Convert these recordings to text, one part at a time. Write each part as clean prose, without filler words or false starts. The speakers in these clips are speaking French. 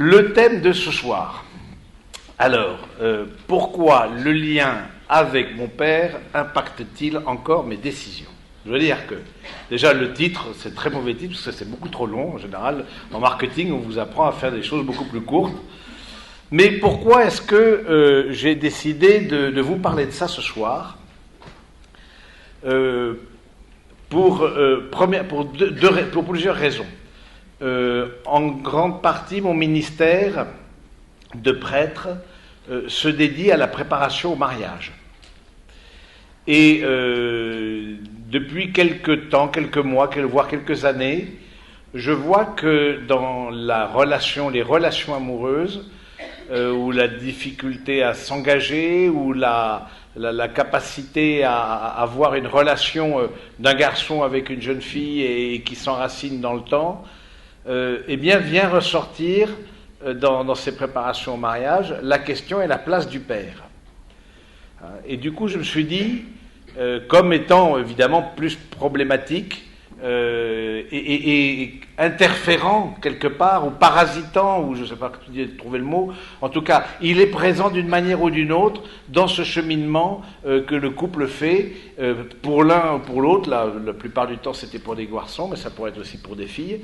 Le thème de ce soir. Alors, pourquoi le lien avec mon père impacte-t-il encore mes décisions? Je veux dire que, déjà, le titre, c'est très mauvais titre, parce que c'est beaucoup trop long. En général, en marketing, on vous apprend à faire des choses beaucoup plus courtes. Mais pourquoi est-ce que j'ai décidé de vous parler de ça ce soir? Pour plusieurs raisons. En grande partie, mon ministère de prêtre se dédie à la préparation au mariage. Et depuis quelques temps, quelques mois, voire quelques années, je vois que dans les relations amoureuses, ou la difficulté à s'engager, ou la capacité à avoir une relation d'un garçon avec une jeune fille et qui s'enracine dans le temps, eh bien vient ressortir dans ces préparations au mariage la question et la place du père. Et du coup, je me suis dit, comme étant évidemment plus problématique et interférant quelque part, ou parasitant, ou je ne sais pas comment trouver le mot, en tout cas, il est présent d'une manière ou d'une autre dans ce cheminement que le couple fait, pour l'un ou pour l'autre. La plupart du temps, c'était pour des garçons, mais ça pourrait être aussi pour des filles.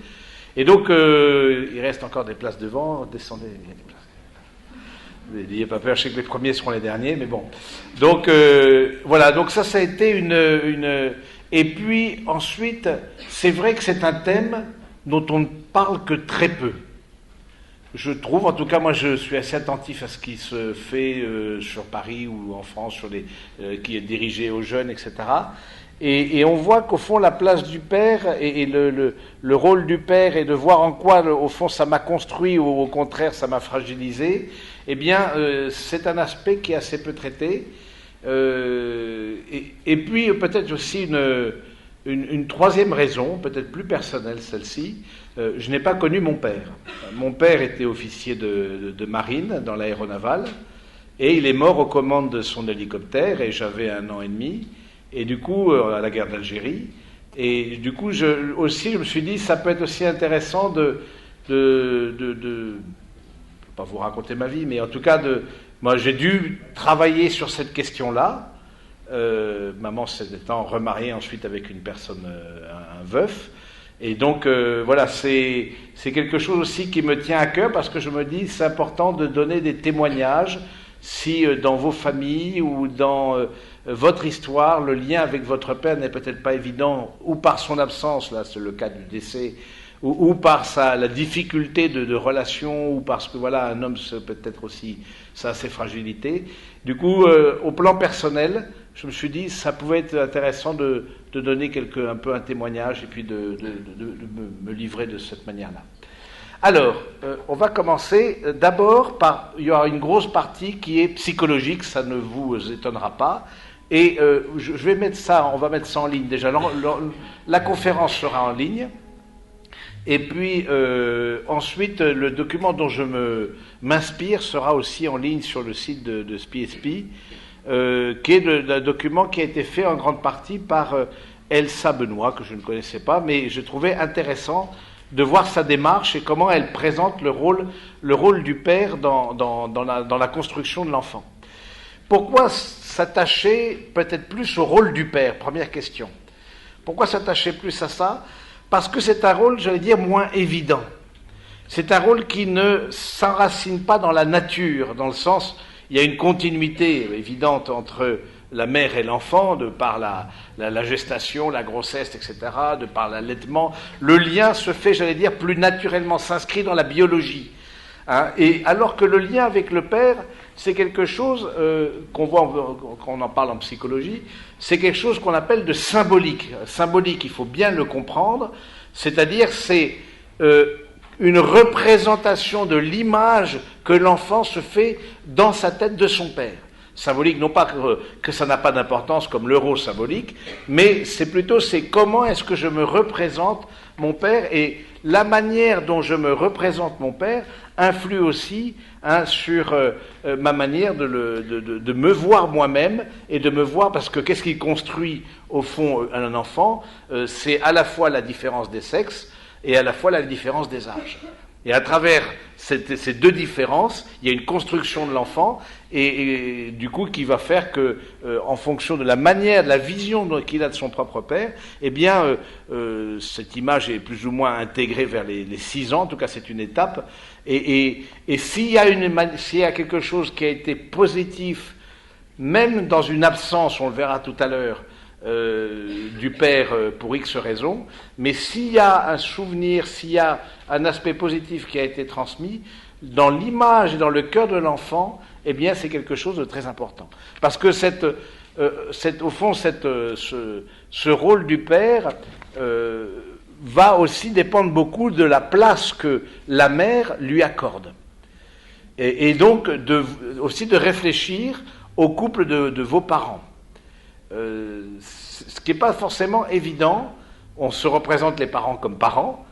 Et donc, il reste encore des places devant, descendez, il y a des places. N'ayez pas peur, je sais que les premiers seront les derniers, mais bon. Donc, voilà, donc ça a été une... Et puis, ensuite, c'est vrai que c'est un thème dont on ne parle que très peu. Je trouve, en tout cas, moi, je suis assez attentif à ce qui se fait sur Paris ou en France, qui est dirigé aux jeunes, etc., et on voit qu'au fond, la place du père et le rôle du père, et de voir en quoi, au fond, ça m'a construit ou au contraire, ça m'a fragilisé, eh bien, c'est un aspect qui est assez peu traité. Et puis, peut-être aussi une troisième raison, peut-être plus personnelle celle-ci, je n'ai pas connu mon père. Mon père était officier de marine dans l'aéronavale, et il est mort aux commandes de son hélicoptère, et j'avais 1 an et demi. Et du coup, à la guerre d'Algérie, et du coup, je me suis dit, ça peut être aussi intéressant je ne vais pas vous raconter ma vie, mais en tout cas, moi j'ai dû travailler sur cette question-là. Maman s'étant remariée ensuite avec une personne, un veuf. Et donc, voilà, c'est quelque chose aussi qui me tient à cœur, parce que je me dis, c'est important de donner des témoignages, si dans vos familles ou dans votre histoire, le lien avec votre père n'est peut-être pas évident, ou par son absence, là c'est le cas du décès, ou par la difficulté de relation, ou parce que voilà, un homme peut-être aussi, ça a ses fragilités. Du coup, au plan personnel, je me suis dit, ça pouvait être intéressant de donner un peu un témoignage, et puis de me livrer de cette manière-là. Alors, on va commencer d'abord il y aura une grosse partie qui est psychologique, ça ne vous étonnera pas, et je vais mettre ça, on va mettre ça en ligne déjà. La conférence sera en ligne, et puis ensuite le document dont je m'inspire sera aussi en ligne sur le site de SPSP, qui est un document qui a été fait en grande partie par Elsa Benoît, que je ne connaissais pas, mais je trouvais intéressant de voir sa démarche et comment elle présente le rôle du père dans la construction de l'enfant. Pourquoi s'attacher peut-être plus au rôle du père? Première question. Pourquoi s'attacher plus à ça? Parce que c'est un rôle, j'allais dire, moins évident. C'est un rôle qui ne s'enracine pas dans la nature, dans le sens, il y a une continuité évidente entre la mère et l'enfant, de par la gestation, la grossesse, etc., de par l'allaitement. Le lien se fait, j'allais dire, plus naturellement, s'inscrit dans la biologie. Hein, et alors que le lien avec le père, c'est quelque chose qu'on en parle en psychologie, c'est quelque chose qu'on appelle de symbolique. Symbolique, il faut bien le comprendre, c'est-à-dire c'est une représentation de l'image que l'enfant se fait dans sa tête de son père. Symbolique, non pas que ça n'a pas d'importance comme l'euro symbolique, mais c'est comment est-ce que je me représente mon père, et la manière dont je me représente mon père influe aussi sur ma manière de me voir moi-même, et de me voir, parce que qu'est-ce qui construit au fond un enfant? C'est à la fois la différence des sexes et à la fois la différence des âges. Et à travers ces deux différences, il y a une construction de l'enfant, et du coup qui va faire que, en fonction de la manière, de la vision qu'il a de son propre père, eh bien, cette image est plus ou moins intégrée vers les 6 ans, en tout cas c'est une étape, et s'il y a quelque chose qui a été positif, même dans une absence, on le verra tout à l'heure, du père pour X raisons, mais s'il y a un souvenir, s'il y a un aspect positif qui a été transmis, dans l'image et dans le cœur de l'enfant, eh bien c'est quelque chose de très important. Parce que au fond, ce rôle du père va aussi dépendre beaucoup de la place que la mère lui accorde. Et donc aussi de réfléchir au couple de vos parents. Ce qui n'est pas forcément évident. On se représente les parents comme parents,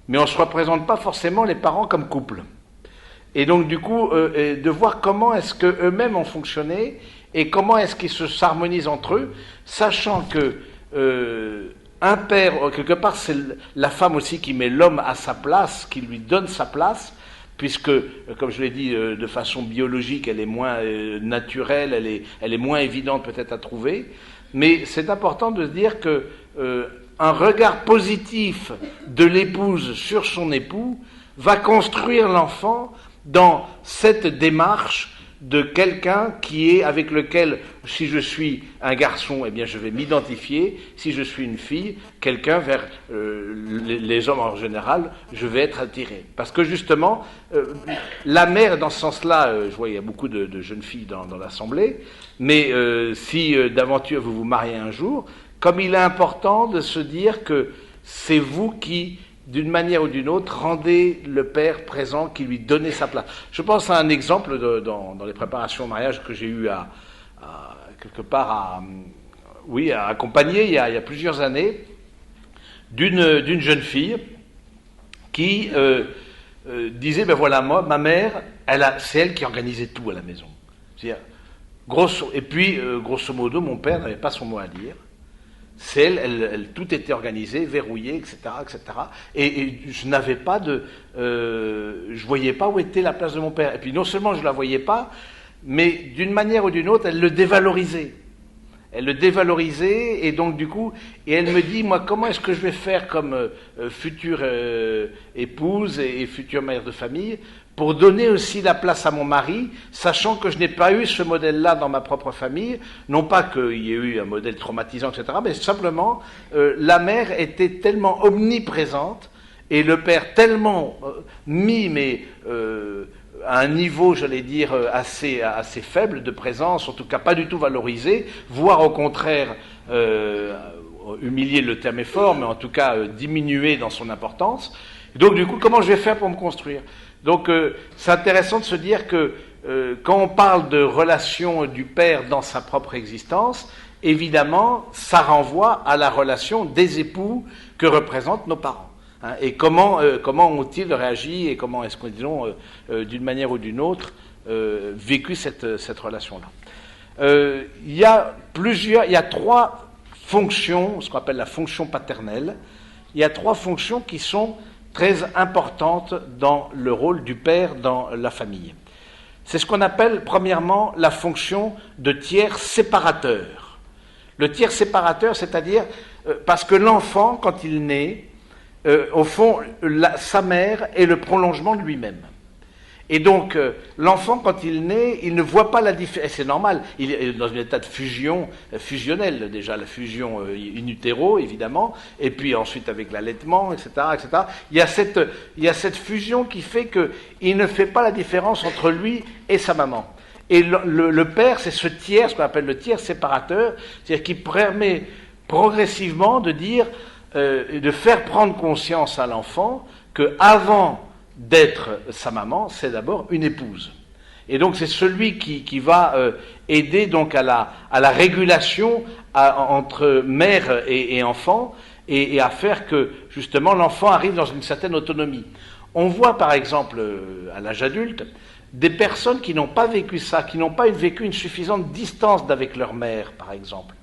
mais on ne se représente pas forcément les parents comme couple. Et donc du coup, de voir comment est-ce qu'eux-mêmes ont fonctionné et comment est-ce qu'ils s'harmonisent entre eux, sachant que un père, quelque part, c'est la femme aussi qui met l'homme à sa place, qui lui donne sa place, puisque, comme je l'ai dit, de façon biologique, elle est moins naturelle, elle est moins évidente peut-être à trouver, mais c'est important de se dire que un regard positif de l'épouse sur son époux va construire l'enfant dans cette démarche de quelqu'un avec lequel, si je suis un garçon, eh bien je vais m'identifier, si je suis une fille, quelqu'un vers les hommes en général, je vais être attiré. Parce que justement, la mère, dans ce sens-là, je vois il y a beaucoup de jeunes filles dans l'assemblée, mais si d'aventure vous vous mariez un jour, comme il est important de se dire que c'est vous qui, d'une manière ou d'une autre, rendez le père présent, qui lui donnait sa place. Je pense à un exemple dans les préparations au mariage que j'ai eu quelque part à accompagner il y a plusieurs années, d'une jeune fille qui disait, ben voilà, moi, ma mère, c'est elle qui organisait tout à la maison. C'est-à-dire, grosso modo, mon père n'avait pas son mot à dire. C'est elle, tout était organisé, verrouillé, etc., etc. Et je n'avais pas je voyais pas où était la place de mon père. Et puis non seulement je la voyais pas, mais d'une manière ou d'une autre, elle le dévalorisait. Elle le dévalorisait, et donc du coup, et elle me dit, moi, comment est-ce que je vais faire comme future épouse et future mère de famille pour donner aussi la place à mon mari, sachant que je n'ai pas eu ce modèle-là dans ma propre famille, non pas qu'il y ait eu un modèle traumatisant, etc., mais simplement, la mère était tellement omniprésente, et le père tellement mis, mais à un niveau, j'allais dire, assez faible de présence, en tout cas pas du tout valorisé, voire au contraire, humilié, le terme est fort, mais en tout cas diminué dans son importance. Donc du coup, comment je vais faire pour me construire ? Donc c'est intéressant de se dire que quand on parle de relation du père dans sa propre existence, évidemment, ça renvoie à la relation des époux que représentent nos parents. Hein, et comment ont-ils réagi et comment est-ce qu'ils ont, d'une manière ou d'une autre, vécu cette relation-là. Il y a 3 fonctions, ce qu'on appelle la fonction paternelle. Il y a 3 fonctions qui sont très importante dans le rôle du père dans la famille. C'est ce qu'on appelle, premièrement, la fonction de tiers séparateur. Le tiers séparateur, c'est-à-dire, parce que l'enfant, quand il naît, au fond, sa mère est le prolongement de lui-même. Et donc, l'enfant, quand il naît, il ne voit pas la différence. C'est normal, il est dans un état de fusionnel, déjà, la fusion in utero, évidemment, et puis ensuite avec l'allaitement, etc., etc. Il y a cette fusion qui fait qu'il ne fait pas la différence entre lui et sa maman. Et le père, c'est ce tiers, ce qu'on appelle le tiers séparateur, c'est-à-dire qui permet progressivement de dire, de faire prendre conscience à l'enfant qu'avant d'être sa maman, c'est d'abord une épouse. Et donc c'est celui qui va aider donc à la régulation entre mère et enfant, et à faire que justement l'enfant arrive dans une certaine autonomie. On voit par exemple à l'âge adulte des personnes qui n'ont pas vécu ça, qui n'ont pas vécu une suffisante distance avec leur mère, par exemple.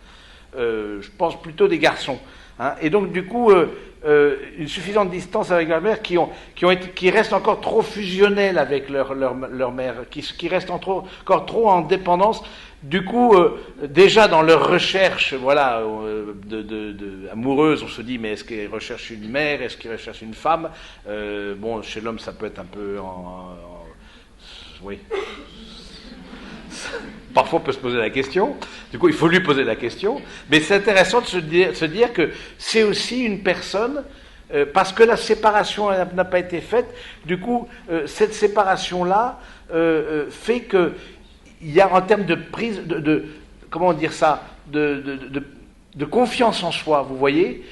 Je pense plutôt des garçons. Hein. Et donc, du coup, une suffisante distance avec la mère qui restent encore trop fusionnels avec leur mère, qui restent encore trop en dépendance. Du coup, déjà dans leur recherche, voilà, amoureuse, on se dit, mais est-ce qu'ils recherchent une mère, est-ce qu'ils recherchent une femme? Bon, chez l'homme, ça peut être un peu oui. Parfois, on peut se poser la question. Du coup, il faut lui poser la question. Mais c'est intéressant de se dire que c'est aussi une personne, parce que la séparation n'a pas été faite. Du coup, cette séparation-là fait que il y a en termes de prise, comment dire ça, de confiance en soi. Vous voyez.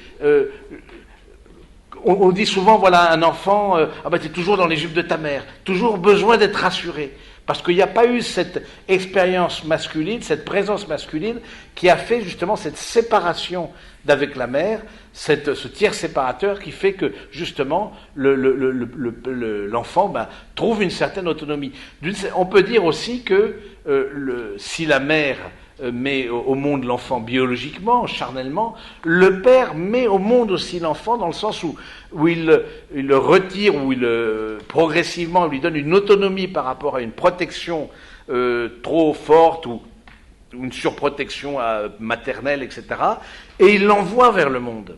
On dit souvent, voilà, un enfant, ah ben t'es toujours dans les jupes de ta mère, toujours besoin d'être rassuré. Parce qu'il n'y a pas eu cette expérience masculine, cette présence masculine, qui a fait justement cette séparation d'avec la mère, ce tiers séparateur qui fait que justement l'enfant trouve une certaine autonomie. On peut dire aussi que si la mère met au monde l'enfant biologiquement, charnellement, le père met au monde aussi l'enfant dans le sens où il le retire, où progressivement lui donne une autonomie par rapport à une protection trop forte ou une surprotection maternelle, etc. Et il l'envoie vers le monde.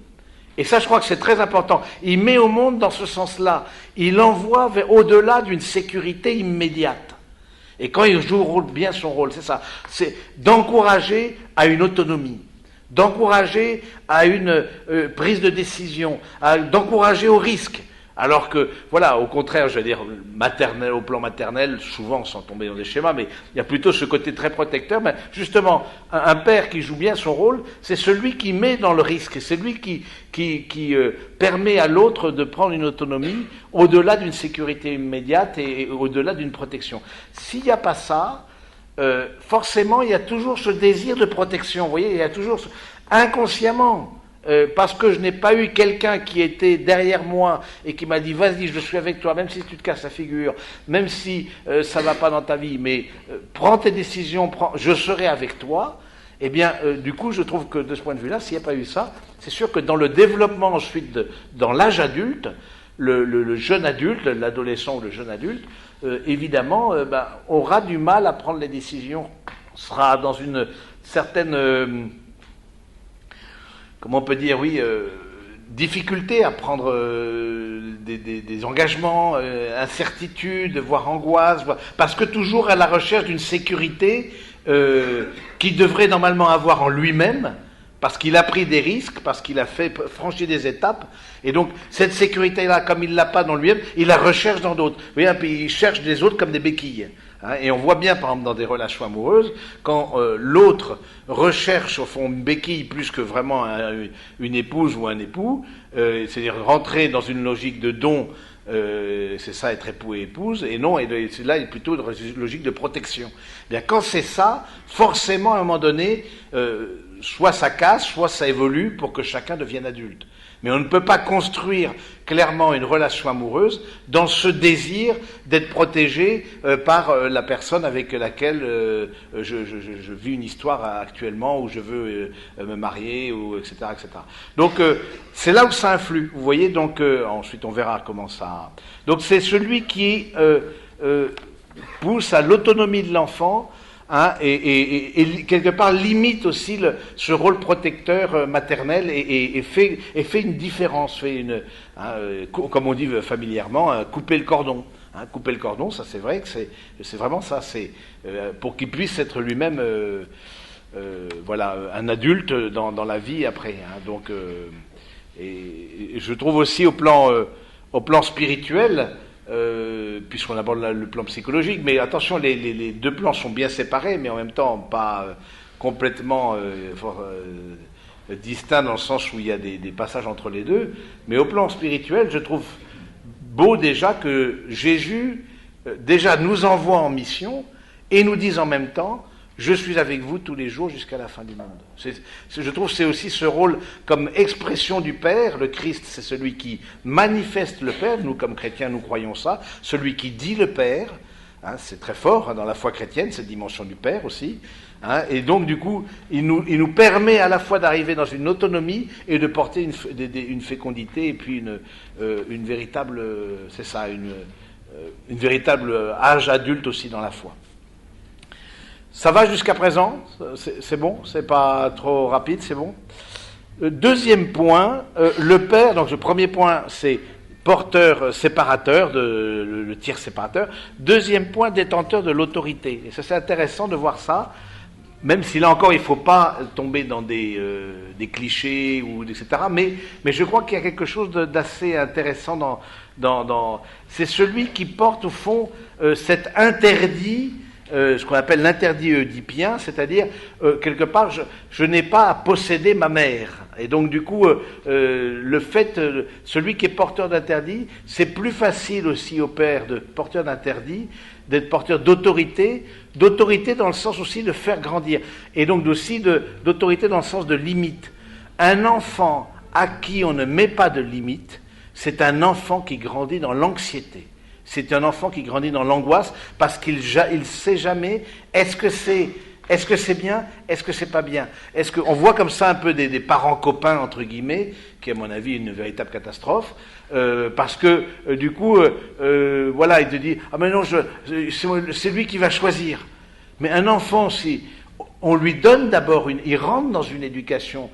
Et ça, je crois que c'est très important. Il met au monde dans ce sens-là. Il l'envoie au-delà d'une sécurité immédiate. Et quand il joue bien son rôle, c'est ça, c'est d'encourager à une autonomie, d'encourager à une prise de décision, d'encourager au risque. Alors que, voilà, au contraire, je veux dire, maternel, au plan maternel, souvent, sans tomber dans des schémas, mais il y a plutôt ce côté très protecteur. Mais justement, un père qui joue bien son rôle, c'est celui qui met dans le risque, c'est lui qui permet à l'autre de prendre une autonomie au-delà d'une sécurité immédiate et au-delà d'une protection. S'il n'y a pas ça, forcément, il y a toujours ce désir de protection. Vous voyez, il y a toujours inconsciemment. Parce que je n'ai pas eu quelqu'un qui était derrière moi et qui m'a dit vas-y, je suis avec toi, même si tu te casses la figure, même si ça ne va pas dans ta vie, mais prends tes décisions, je serai avec toi. Eh bien, du coup, je trouve que de ce point de vue-là, s'il n'y a pas eu ça, c'est sûr que dans le développement ensuite, dans l'âge adulte, le jeune adulte, l'adolescent ou le jeune adulte, évidemment, aura du mal à prendre les décisions, sera dans une certaine... comment on peut dire, oui, difficulté à prendre des engagements, incertitude, voire angoisse, parce que toujours à la recherche d'une sécurité qu'il devrait normalement avoir en lui-même, parce qu'il a pris des risques, parce qu'il a franchi des étapes, et donc cette sécurité-là, comme il ne l'a pas dans lui-même, il la recherche dans d'autres. Vous voyez, puis il cherche des autres comme des béquilles. Hein, et on voit bien, par exemple, dans des relations amoureuses, quand l'autre recherche, au fond, une béquille plus que vraiment une épouse ou un époux, c'est-à-dire rentrer dans une logique de don, c'est ça, être époux et épouse, et non, c'est là plutôt une logique de protection. Eh bien, quand c'est ça, forcément, à un moment donné, soit ça casse, soit ça évolue pour que chacun devienne adulte. Mais on ne peut pas construire clairement une relation amoureuse dans ce désir d'être protégé par la personne avec laquelle je vis une histoire actuellement, où je veux me marier, ou etc., etc. Donc c'est là où ça influe, vous voyez, donc ensuite on verra comment ça... Donc c'est celui qui pousse à l'autonomie de l'enfant, hein, et quelque part limite aussi ce rôle protecteur maternel et fait une différence, comme on dit familièrement, couper le cordon. Hein, couper le cordon, ça c'est vrai que c'est vraiment ça, c'est pour qu'il puisse être lui-même voilà, un adulte dans la vie après. Hein, donc, et je trouve aussi au plan spirituel, puisqu'on aborde le plan psychologique, mais attention, les deux plans sont bien séparés, mais en même temps pas complètement distincts, dans le sens où il y a des passages entre les deux. Mais au plan spirituel, je trouve beau déjà que Jésus déjà nous envoie en mission et nous dise en même temps: je suis avec vous tous les jours jusqu'à la fin du monde. Je trouve que c'est aussi ce rôle comme expression du Père. Le Christ, c'est celui qui manifeste le Père. Nous, comme chrétiens, nous croyons ça. Celui qui dit le Père. Hein, c'est très fort dans la foi chrétienne, cette dimension du Père aussi. Hein, et donc, du coup, il nous permet à la fois d'arriver dans une autonomie et de porter une fécondité et puis une véritable, c'est ça, une véritable âge adulte aussi dans la foi. Ça va jusqu'à présent? C'est bon? C'est pas trop rapide? C'est bon? Deuxième point, le Père, donc le premier point, c'est porteur séparateur, le tiers séparateur. Deuxième point, détenteur de l'autorité. Et ça, c'est intéressant de voir ça, même si là encore, il ne faut pas tomber dans des clichés, etc. Mais je crois qu'il y a quelque chose d'assez intéressant c'est celui qui porte, au fond, cet interdit, ce qu'on appelle l'interdit oedipien, c'est-à-dire, quelque part, je n'ai pas à posséder ma mère. Et donc, du coup, celui qui est porteur d'interdit, c'est plus facile aussi au père de porteur d'interdit, d'être porteur d'autorité dans le sens aussi de faire grandir, et donc aussi d'autorité dans le sens de limite. Un enfant à qui on ne met pas de limite, c'est un enfant qui grandit dans l'anxiété. C'est un enfant qui grandit dans l'angoisse parce qu'il ne sait jamais est-ce que c'est bien, est-ce que c'est pas bien. On voit comme ça un peu des parents copains, entre guillemets, qui à mon avis est une véritable catastrophe, parce que du coup, voilà, il te dit « Ah mais non, c'est lui qui va choisir ». Mais un enfant, si on lui donne d'abord il rentre dans une éducation,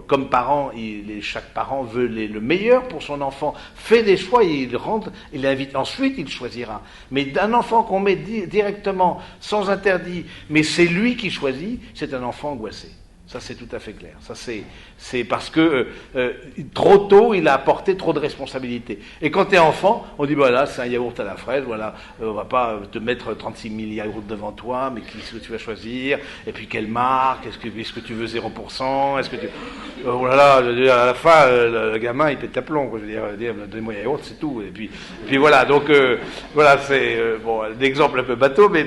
comme parent, chaque parent veut le meilleur pour son enfant, fait des choix, il invite, ensuite il choisira. Mais d'un enfant qu'on met directement, sans interdit, mais c'est lui qui choisit, c'est un enfant angoissé. Ça, c'est tout à fait clair. Ça, c'est parce que trop tôt, il a apporté trop de responsabilités. Et quand tu es enfant, on dit, voilà, c'est un yaourt à la fraise, voilà, on va pas te mettre 36 000 yaourts devant toi, mais qui est-ce que tu vas choisir? Et puis, quelle marque? Est-ce que tu veux 0%? Est-ce que tu... oh là là, à la fin, le gamin, il pète la plomb, quoi. Je veux dire, donnez-moi un yaourt, c'est tout. Et puis voilà, donc, voilà, c'est, bon, l'exemple un peu bateau, mais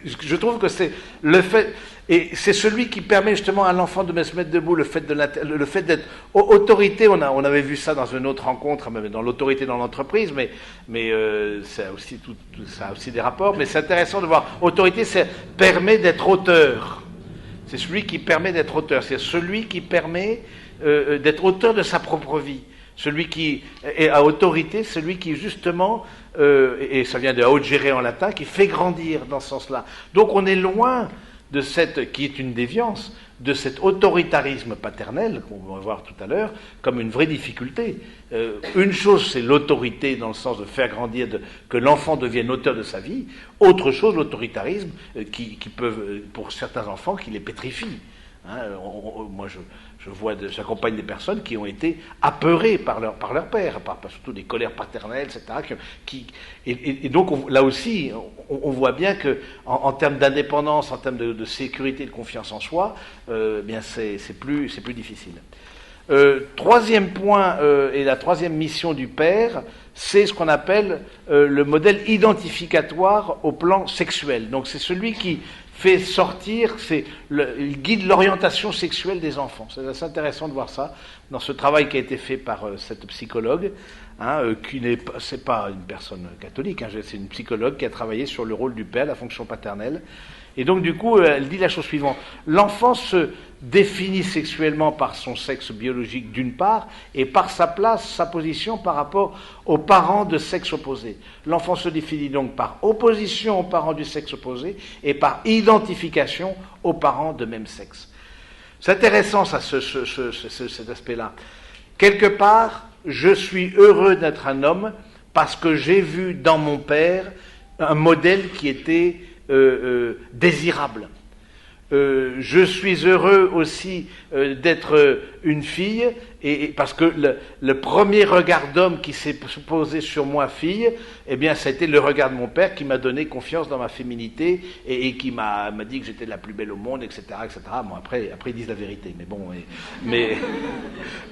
je trouve que c'est le fait... Et c'est celui qui permet justement à l'enfant de se mettre debout, le fait d'être autorité. On avait vu ça dans une autre rencontre, même dans l'autorité dans l'entreprise, mais ça a aussi des rapports. Mais c'est intéressant de voir, autorité, ça permet d'être auteur. C'est celui qui permet d'être auteur. C'est celui qui permet d'être auteur de sa propre vie. Celui qui est à autorité, celui qui justement, et ça vient de augere en latin, qui fait grandir dans ce sens-là. Donc on est loin de qui est une déviance, de cet autoritarisme paternel, qu'on va voir tout à l'heure, comme une vraie difficulté. Une chose, c'est l'autorité dans le sens de faire grandir, que l'enfant devienne auteur de sa vie. Autre chose, l'autoritarisme, qui peut, pour certains enfants, qui les pétrifie. Hein, moi, j'accompagne des personnes qui ont été apeurées par leur père, surtout des colères paternelles, etc. Et donc, là aussi, on voit bien que, en termes d'indépendance, en termes de sécurité et de confiance en soi, bien c'est plus difficile. Troisième point, et la troisième mission du père, c'est ce qu'on appelle le modèle identificatoire au plan sexuel. Donc, c'est celui qui fait sortir, il guide l'orientation sexuelle des enfants. C'est assez intéressant de voir ça dans ce travail qui a été fait par cette psychologue, c'est pas une personne catholique, c'est une psychologue qui a travaillé sur le rôle du père, la fonction paternelle. Et donc du coup, elle dit la chose suivante: l'enfant se définit sexuellement par son sexe biologique d'une part, et par sa place, sa position par rapport aux parents de sexe opposé. L'enfant se définit donc par opposition aux parents du sexe opposé et par identification aux parents de même sexe. C'est intéressant ça, cet aspect-là. Quelque part, je suis heureux d'être un homme parce que j'ai vu dans mon père un modèle qui était désirable. Je suis heureux aussi d'être une fille, et parce que le premier regard d'homme qui s'est posé sur moi, fille, eh bien, ça a été le regard de mon père qui m'a donné confiance dans ma féminité et qui m'a dit que j'étais la plus belle au monde, etc., etc. Bon, après ils disent la vérité, mais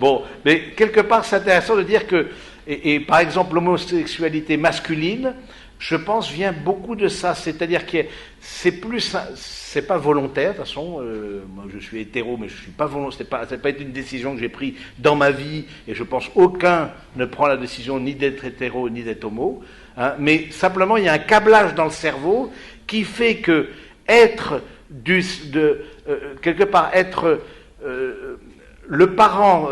bon, mais quelque part, c'est intéressant de dire que, et par exemple, l'homosexualité masculine je pense, vient beaucoup de ça. C'est-à-dire que c'est pas volontaire, de toute façon. Moi, je suis hétéro, mais je suis pas volontaire. C'est pas été une décision que j'ai prise dans ma vie, et je pense aucun ne prend la décision ni d'être hétéro ni d'être homo. Hein, mais simplement, il y a un câblage dans le cerveau qui fait que quelque part être le parent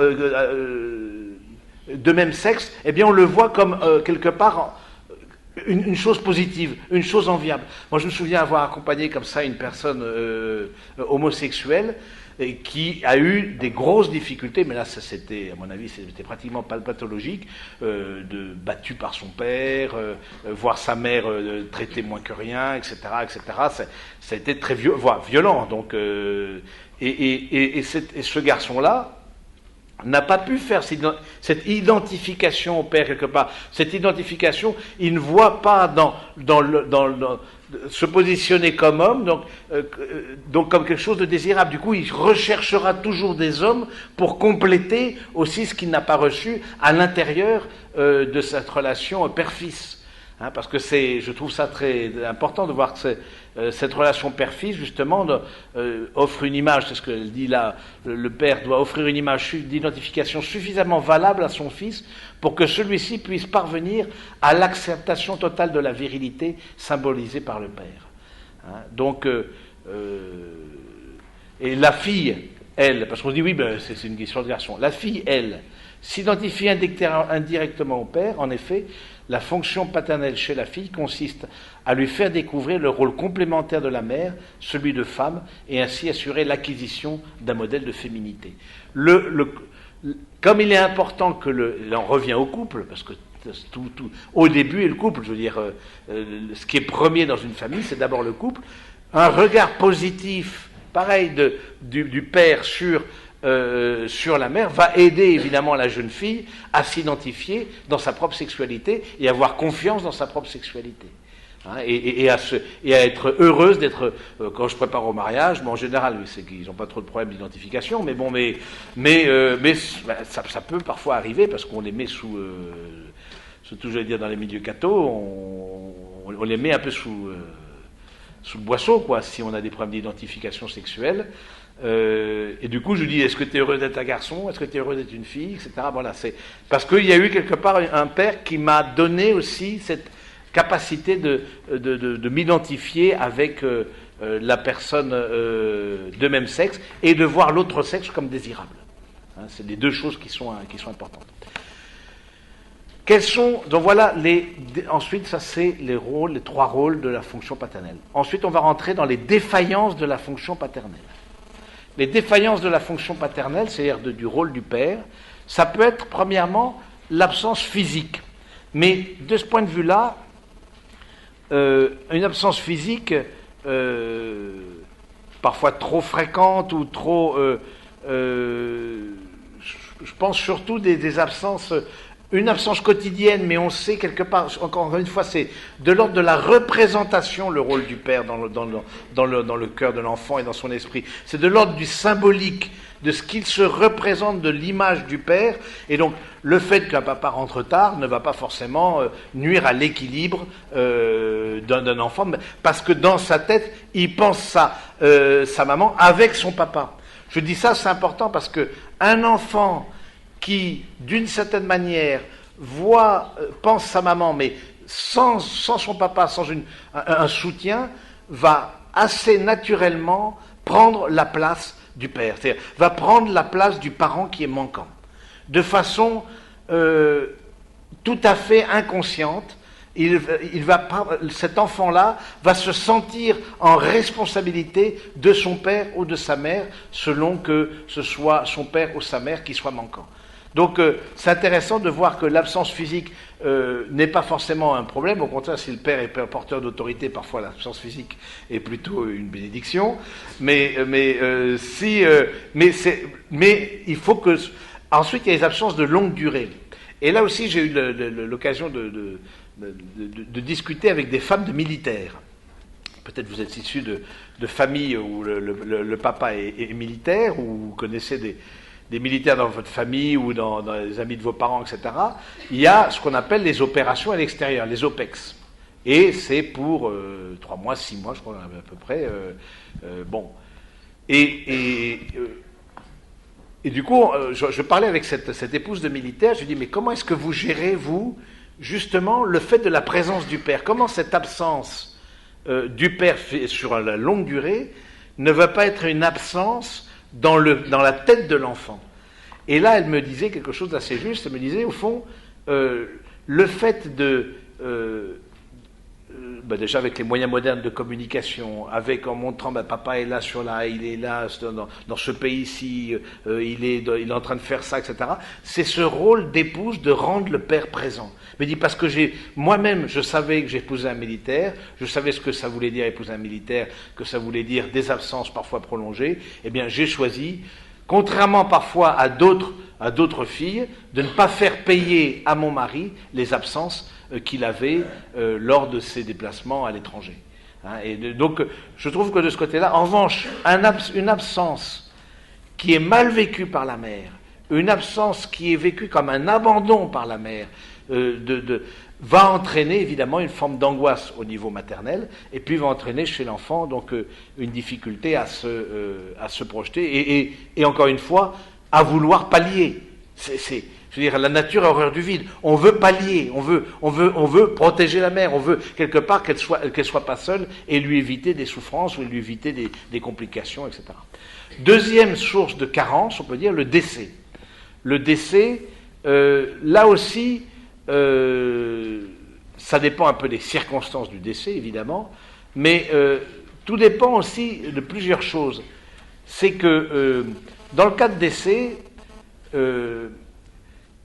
de même sexe, eh bien, on le voit comme quelque part une chose positive, une chose enviable. Moi, je me souviens avoir accompagné comme ça une personne homosexuelle et qui a eu des grosses difficultés, mais là, ça c'était, à mon avis, c'était pratiquement pas pathologique, battu par son père, voir sa mère traitée moins que rien, etc., etc. Ça a été très violent. Donc, et ce garçon-là n'a pas pu faire cette identification au père quelque part. Cette identification, il ne voit pas se positionner comme homme, donc comme quelque chose de désirable. Du coup, il recherchera toujours des hommes pour compléter aussi ce qu'il n'a pas reçu à l'intérieur de cette relation père-fils. Hein, parce que je trouve ça très important de voir que cette relation père-fils, justement, offre une image, c'est ce qu'elle dit là, le père doit offrir une image d'identification suffisamment valable à son fils pour que celui-ci puisse parvenir à l'acceptation totale de la virilité symbolisée par le père. Hein, donc, et la fille, elle, parce qu'on dit oui, ben, c'est une question de garçon, la fille, elle, s'identifie indirectement au père. En effet, la fonction paternelle chez la fille consiste à lui faire découvrir le rôle complémentaire de la mère, celui de femme, et ainsi assurer l'acquisition d'un modèle de féminité. Comme il est important que là on revient au couple, parce que au début est le couple, je veux dire, ce qui est premier dans une famille, c'est d'abord le couple. Un regard positif, pareil, du père sur la mère, va aider évidemment la jeune fille à s'identifier dans sa propre sexualité et à avoir confiance dans sa propre sexualité. Hein, et à être heureuse d'être, quand je prépare au mariage, mais en général, c'est qu'ils n'ont pas trop de problèmes d'identification, mais bon, ça peut parfois arriver parce qu'on les met surtout j'allais dire dans les milieux cathos, on les met un peu sous le boisseau, quoi, si on a des problèmes d'identification sexuelle. Et du coup, je dis, est-ce que tu es heureux d'être un garçon? Est-ce que tu es heureux d'être une fille? Etc. Voilà, c'est parce qu'il y a eu quelque part un père qui m'a donné aussi cette capacité de m'identifier avec la personne de même sexe et de voir l'autre sexe comme désirable. Hein, c'est les deux choses qui sont importantes. Quels sont, donc voilà, ensuite, ça c'est les trois rôles de la fonction paternelle. Ensuite, on va rentrer dans les défaillances de la fonction paternelle. Les défaillances de la fonction paternelle, c'est-à-dire du rôle du père, ça peut être premièrement l'absence physique. Mais de ce point de vue-là, une absence physique parfois trop fréquente ou trop... je pense surtout des absences... Une absence quotidienne, mais on sait quelque part, encore une fois, c'est de l'ordre de la représentation, le rôle du père dans le cœur de l'enfant et dans son esprit. C'est de l'ordre du symbolique, de ce qu'il se représente de l'image du père. Et donc, le fait qu'un papa rentre tard ne va pas forcément nuire à l'équilibre d'un enfant, parce que dans sa tête, il pense sa maman avec son papa. Je dis ça, c'est important, parce que un enfant qui, d'une certaine manière, pense sa maman, mais sans son papa, sans un soutien, va assez naturellement prendre la place du père, c'est-à-dire va prendre la place du parent qui est manquant, de façon tout à fait inconsciente. Cet enfant-là va se sentir en responsabilité de son père ou de sa mère, selon que ce soit son père ou sa mère qui soit manquant. Donc c'est intéressant de voir que l'absence physique n'est pas forcément un problème. Au contraire, si le père est porteur d'autorité, parfois l'absence physique est plutôt une bénédiction. Mais il faut que... Ensuite, il y a les absences de longue durée. Et là aussi, j'ai eu l'occasion de discuter avec des femmes de militaires. Peut-être vous êtes issus de familles où le papa est militaire, ou vous connaissez des militaires dans votre famille ou dans les amis de vos parents, etc. Il y a ce qu'on appelle les opérations à l'extérieur, les OPEX. Et c'est pour 3 mois, 6 mois, je crois, à peu près. Bon. Et du coup, je parlais avec cette épouse de militaire, je lui dis, mais comment est-ce que vous gérez, vous, justement, le fait de la présence du père? Comment cette absence du père sur la longue durée ne va pas être une absence dans la tête de l'enfant? Et là, elle me disait quelque chose d'assez juste, elle me disait, au fond, le fait déjà avec les moyens modernes de communication, en montrant papa est là il est là dans ce pays-ci, il est en train de faire ça, etc. C'est ce rôle d'épouse de rendre le père présent. Mais dit parce que moi-même je savais que j'épousais un militaire, je savais ce que ça voulait dire épouser un militaire, que ça voulait dire des absences parfois prolongées. Eh bien j'ai choisi, contrairement parfois à d'autres filles, de ne pas faire payer à mon mari les absences qu'il avait lors de ses déplacements à l'étranger. Donc, je trouve que de ce côté-là, en revanche, une absence qui est mal vécue par la mère, une absence qui est vécue comme un abandon par la mère, va entraîner évidemment une forme d'angoisse au niveau maternel, et puis va entraîner chez l'enfant donc une difficulté à se projeter, et encore une fois, à vouloir pallier. Je veux dire, la nature a horreur du vide. On veut pallier, on veut protéger la mère, on veut quelque part qu'elle soit pas seule et lui éviter des souffrances ou lui éviter des complications, etc. Deuxième source de carence, on peut dire le décès. Le décès, là aussi, ça dépend un peu des circonstances du décès, évidemment, mais tout dépend aussi de plusieurs choses. C'est que dans le cas de décès,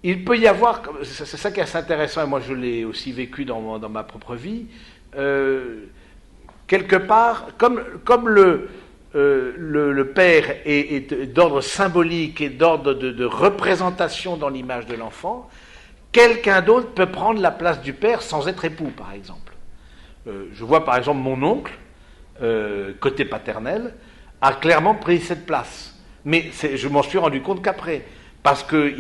il peut y avoir, c'est ça qui est assez intéressant, et moi je l'ai aussi vécu dans ma propre vie, quelque part, comme le père est d'ordre symbolique et d'ordre de représentation dans l'image de l'enfant, quelqu'un d'autre peut prendre la place du père sans être époux, par exemple. Je vois par exemple mon oncle, côté paternel, a clairement pris cette place. Mais je m'en suis rendu compte qu'après. Parce que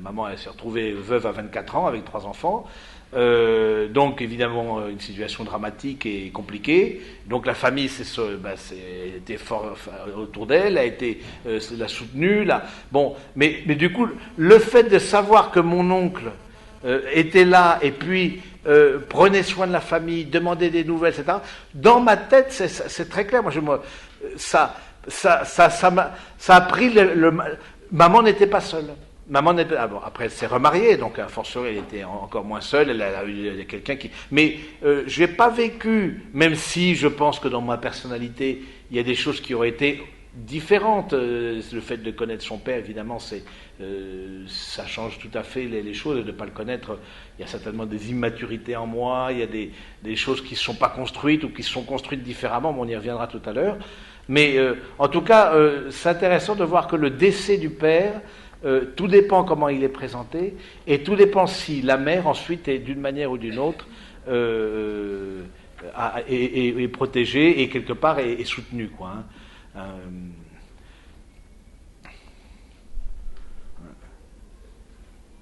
maman elle s'est retrouvée veuve à 24 ans avec 3 enfants, donc évidemment une situation dramatique et compliquée. Donc la famille était fort autour d'elle, l'a soutenue. Bon, mais du coup, le fait de savoir que mon oncle était là et puis prenait soin de la famille, demandait des nouvelles, etc. Dans ma tête, c'est très clair. Ça a pris maman n'était pas seule. Après elle s'est remariée, donc a fortiori elle était encore moins seule, elle a eu quelqu'un qui... Mais je n'ai pas vécu, même si je pense que dans ma personnalité, il y a des choses qui auraient été différentes. Le fait de connaître son père, évidemment, ça change tout à fait les choses. De ne pas le connaître, il y a certainement des immaturités en moi, il y a des choses qui ne sont pas construites ou qui sont construites différemment, mais on y reviendra tout à l'heure. Mais en tout cas, c'est intéressant de voir que le décès du père, tout dépend comment il est présenté, et tout dépend si la mère ensuite est d'une manière ou d'une autre est protégée et quelque part est soutenue, quoi.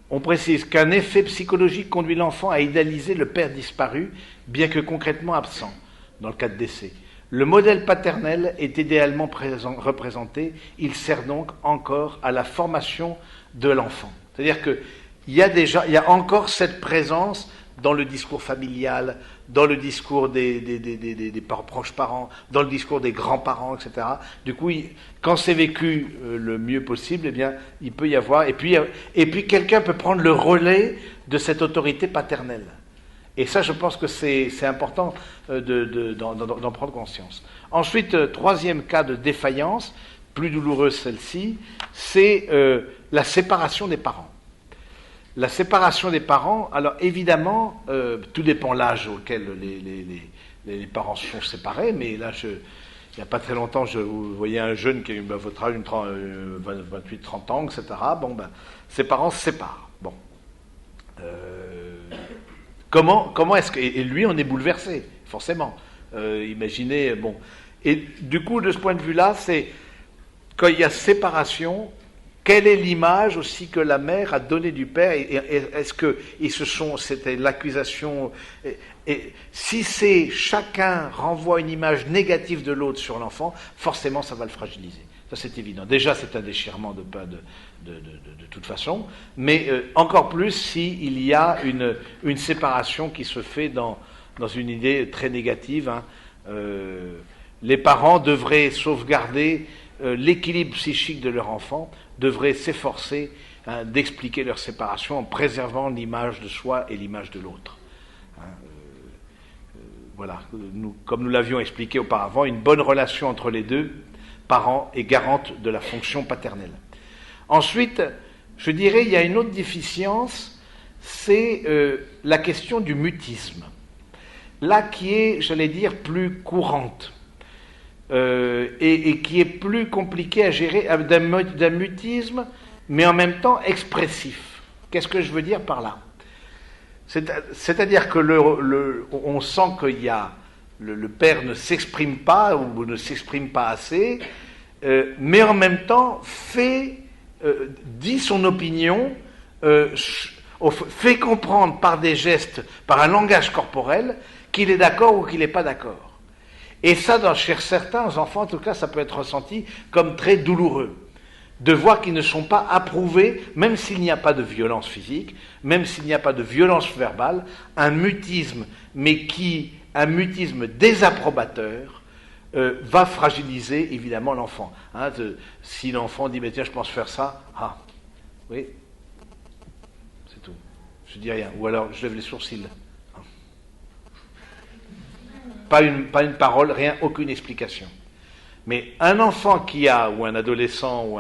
On précise qu'un effet psychologique conduit l'enfant à idéaliser le père disparu, bien que concrètement absent, dans le cas de décès. Le modèle paternel est idéalement représenté, il sert donc encore à la formation de l'enfant. C'est-à-dire qu'il y a encore cette présence dans le discours familial, dans le discours des proches parents, dans le discours des grands-parents, etc. Du coup, quand c'est vécu le mieux possible, eh bien, il peut y avoir... Et puis quelqu'un peut prendre le relais de cette autorité paternelle. Et ça, je pense que c'est important d'en prendre conscience. Ensuite, troisième cas de défaillance, plus douloureuse celle-ci, c'est la séparation des parents. La séparation des parents, alors évidemment, tout dépend de l'âge auquel les parents sont séparés, mais là, il n'y a pas très longtemps, je voyais un jeune qui a eu votre âge, 28-30 ans, etc. Bon, ses parents se séparent. Bon. Comment est-ce que... Et lui, on est bouleversé, forcément. Imaginez, bon... Et du coup, de ce point de vue-là, c'est quand il y a séparation, quelle est l'image aussi que la mère a donnée du père, est-ce que c'était l'accusation, et si chacun renvoie une image négative de l'autre sur l'enfant, forcément ça va le fragiliser. Ça c'est évident. Déjà c'est un déchirement de toute façon, mais encore plus s'il y a une séparation qui se fait dans une idée très négative. Les parents devraient sauvegarder l'équilibre psychique de leur enfant, devraient s'efforcer d'expliquer leur séparation en préservant l'image de soi et l'image de l'autre. Voilà, comme nous l'avions expliqué auparavant, une bonne relation entre les deux parents est garante de la fonction paternelle. Ensuite, je dirais, il y a une autre déficience, c'est la question du mutisme. Là, qui est, j'allais dire, plus courante et qui est plus compliquée à gérer, d'un mutisme, mais en même temps expressif. Qu'est-ce que je veux dire par là ? C'est-à-dire que on sent qu'il y a le père ne s'exprime pas ou ne s'exprime pas assez, mais en même temps dit son opinion, fait comprendre par des gestes, par un langage corporel, qu'il est d'accord ou qu'il n'est pas d'accord. Et ça, chez certains enfants, en tout cas, ça peut être ressenti comme très douloureux, de voir qu'ils ne sont pas approuvés, même s'il n'y a pas de violence physique, même s'il n'y a pas de violence verbale, un mutisme, un mutisme désapprobateur, va fragiliser évidemment l'enfant. Si l'enfant dit, mais tiens, je pense faire ça, oui, c'est tout, je dis rien, ou alors je lève les sourcils. Pas une parole, rien, aucune explication. Mais un enfant ou un adolescent,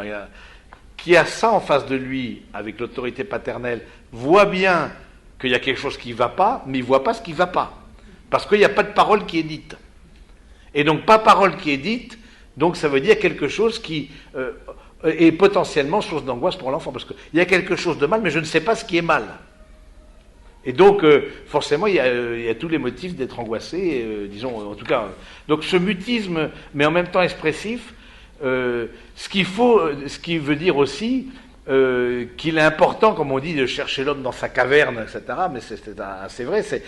qui a ça en face de lui, avec l'autorité paternelle, voit bien qu'il y a quelque chose qui ne va pas, mais il ne voit pas ce qui ne va pas. Parce qu'il n'y a pas de parole qui est dite. Et donc, pas parole qui est dite, donc ça veut dire quelque chose qui est potentiellement source d'angoisse pour l'enfant. Parce qu'il y a quelque chose de mal, mais je ne sais pas ce qui est mal. Et donc, forcément, il y a tous les motifs d'être angoissé, disons, en tout cas. Donc, ce mutisme, mais en même temps expressif, ce qui veut dire aussi qu'il est important, comme on dit, de chercher l'homme dans sa caverne, etc. Mais c'est vrai, c'est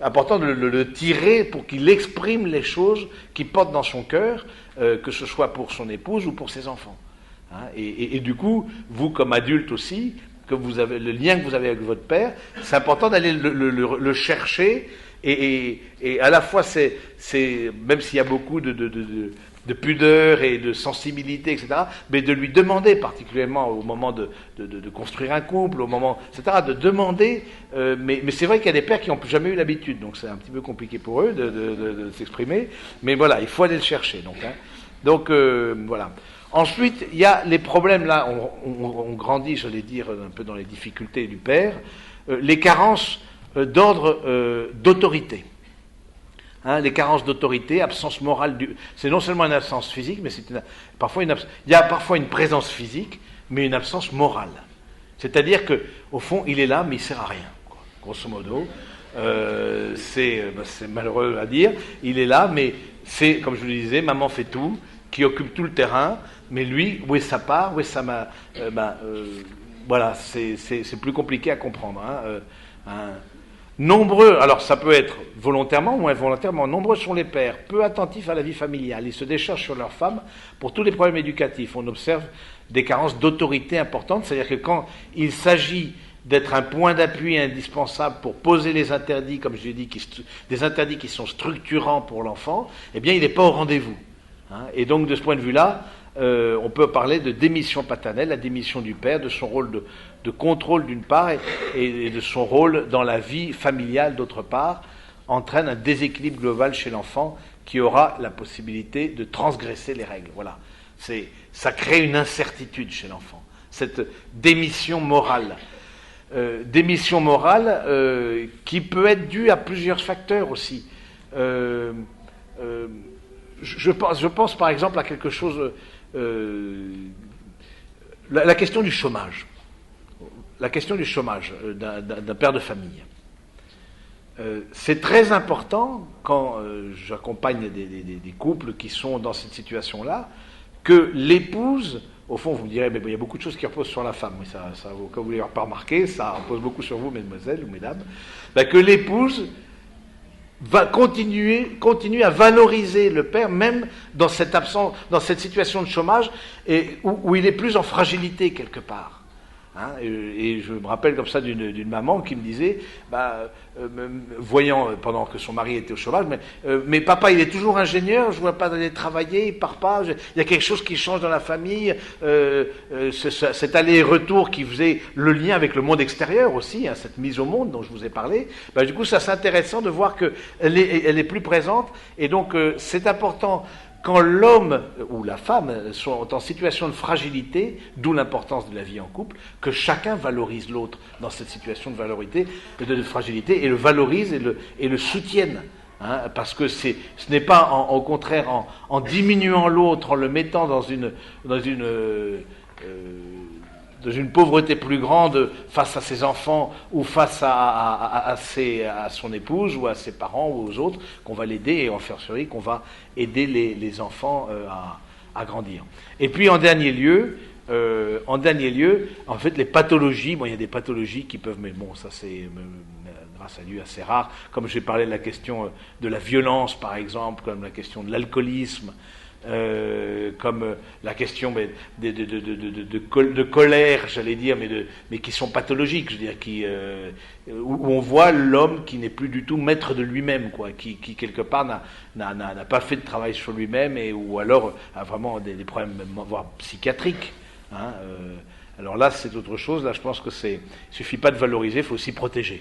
important de le tirer pour qu'il exprime les choses qu'il porte dans son cœur, que ce soit pour son épouse ou pour ses enfants. Et du coup, vous, comme adulte aussi, que vous avez le lien que vous avez avec votre père, c'est important d'aller le chercher et à la fois c'est même s'il y a beaucoup de pudeur et de sensibilité, etc., mais de lui demander, particulièrement au moment de construire un couple, au moment, etc., de demander, mais c'est vrai qu'il y a des pères qui n'ont jamais eu l'habitude, donc c'est un petit peu compliqué pour eux de s'exprimer, mais voilà, il faut aller le chercher. Donc voilà. Ensuite, il y a les problèmes, là, on grandit, j'allais dire, un peu dans les difficultés du père, les carences d'ordre d'autorité. Les carences d'autorité, absence morale, c'est non seulement une absence physique, mais il y a parfois une présence physique, mais une absence morale. C'est-à-dire qu'au fond, il est là, mais il ne sert à rien, quoi. Grosso modo. C'est malheureux à dire, il est là, mais c'est, comme je vous le disais, maman fait tout, qui occupe tout le terrain, mais lui, où est sa part, où est sa... voilà, c'est plus compliqué à comprendre. Nombreux, alors ça peut être volontairement ou involontairement, nombreux sont les pères, peu attentifs à la vie familiale. Ils se déchargent sur leurs femmes pour tous les problèmes éducatifs. On observe des carences d'autorité importantes, c'est-à-dire que quand il s'agit d'être un point d'appui indispensable pour poser les interdits, comme je l'ai dit, des interdits qui sont structurants pour l'enfant, eh bien il n'est pas au rendez-vous. Et donc de ce point de vue-là, on peut parler de démission paternelle, la démission du père, de son rôle de contrôle d'une part et de son rôle dans la vie familiale d'autre part, entraîne un déséquilibre global chez l'enfant qui aura la possibilité de transgresser les règles. Voilà, ça crée une incertitude chez l'enfant, cette démission morale. Démission morale qui peut être due à plusieurs facteurs aussi. Je pense par exemple à quelque chose, la question du chômage. La question du chômage d'un père de famille. C'est très important quand j'accompagne des couples qui sont dans cette situation-là, que l'épouse au fond, vous me direz, mais il y a beaucoup de choses qui reposent sur la femme. Mais ça comme vous l'avez pas remarqué, ça repose beaucoup sur vous, mesdemoiselles ou mesdames. Que l'épouse va continuer à valoriser le père, même dans cette absence, dans cette situation de chômage, et où il est plus en fragilité quelque part. Et je me rappelle comme ça d'une maman qui me disait, voyant pendant que son mari était au chômage, mais papa il est toujours ingénieur, je ne vois pas aller travailler, il part pas, il y a quelque chose qui change dans la famille, cet aller-retour qui faisait le lien avec le monde extérieur aussi, cette mise au monde dont je vous ai parlé, du coup ça c'est intéressant de voir qu'elle est plus présente, et donc c'est important. Quand l'homme ou la femme sont en situation de fragilité, d'où l'importance de la vie en couple, que chacun valorise l'autre dans cette situation de fragilité, et le valorise et le soutienne. Parce que ce n'est pas au contraire en diminuant l'autre, en le mettant dans une pauvreté plus grande face à ses enfants ou face à son épouse ou à ses parents ou aux autres, qu'on va l'aider, et en fortiori qu'on va aider les enfants à grandir. Et puis en dernier lieu, en fait, les pathologies, il y a des pathologies qui peuvent, mais bon, ça c'est grâce à Dieu assez rare, comme j'ai parlé de la question de la violence par exemple, comme la question de l'alcoolisme, comme la question de colère, j'allais dire, mais qui sont pathologiques, je veux dire, où on voit l'homme qui n'est plus du tout maître de lui-même, qui quelque part n'a pas fait de travail sur lui-même, ou alors a vraiment des problèmes, voire psychiatriques. Alors là, c'est autre chose. Là, je pense que il suffit pas de valoriser, il faut aussi protéger,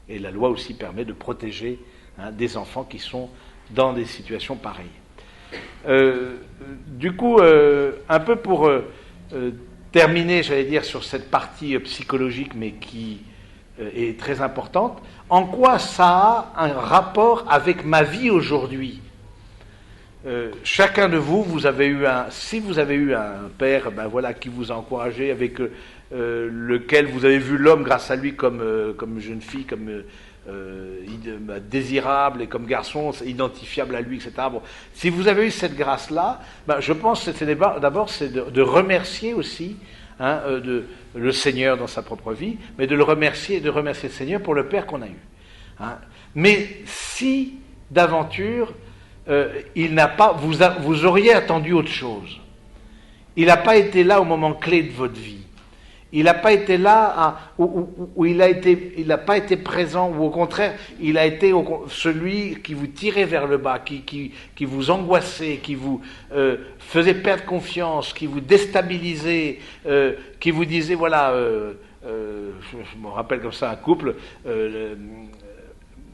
Et la loi aussi permet de protéger des enfants qui sont dans des situations pareilles. Du coup, un peu pour terminer, j'allais dire, sur cette partie psychologique, mais qui est très importante, en quoi ça a un rapport avec ma vie aujourd'hui ? Chacun de vous, si vous avez eu un père, qui vous a encouragé, avec lequel vous avez vu l'homme grâce à lui comme jeune fille, comme désirable, et comme garçon identifiable à lui, etc. Bon, si vous avez eu cette grâce-là, je pense que d'abord c'est de remercier aussi le Seigneur dans sa propre vie, mais de remercier le Seigneur pour le Père qu'on a eu. Mais si d'aventure il n'a pas, vous auriez attendu autre chose, il n'a pas été là au moment clé de votre vie, il n'a pas été là où il n'a pas été présent, ou au contraire, il a été celui qui vous tirait vers le bas, qui vous angoissait, qui vous faisait perdre confiance, qui vous déstabilisait, qui vous disait, je me rappelle comme ça un couple,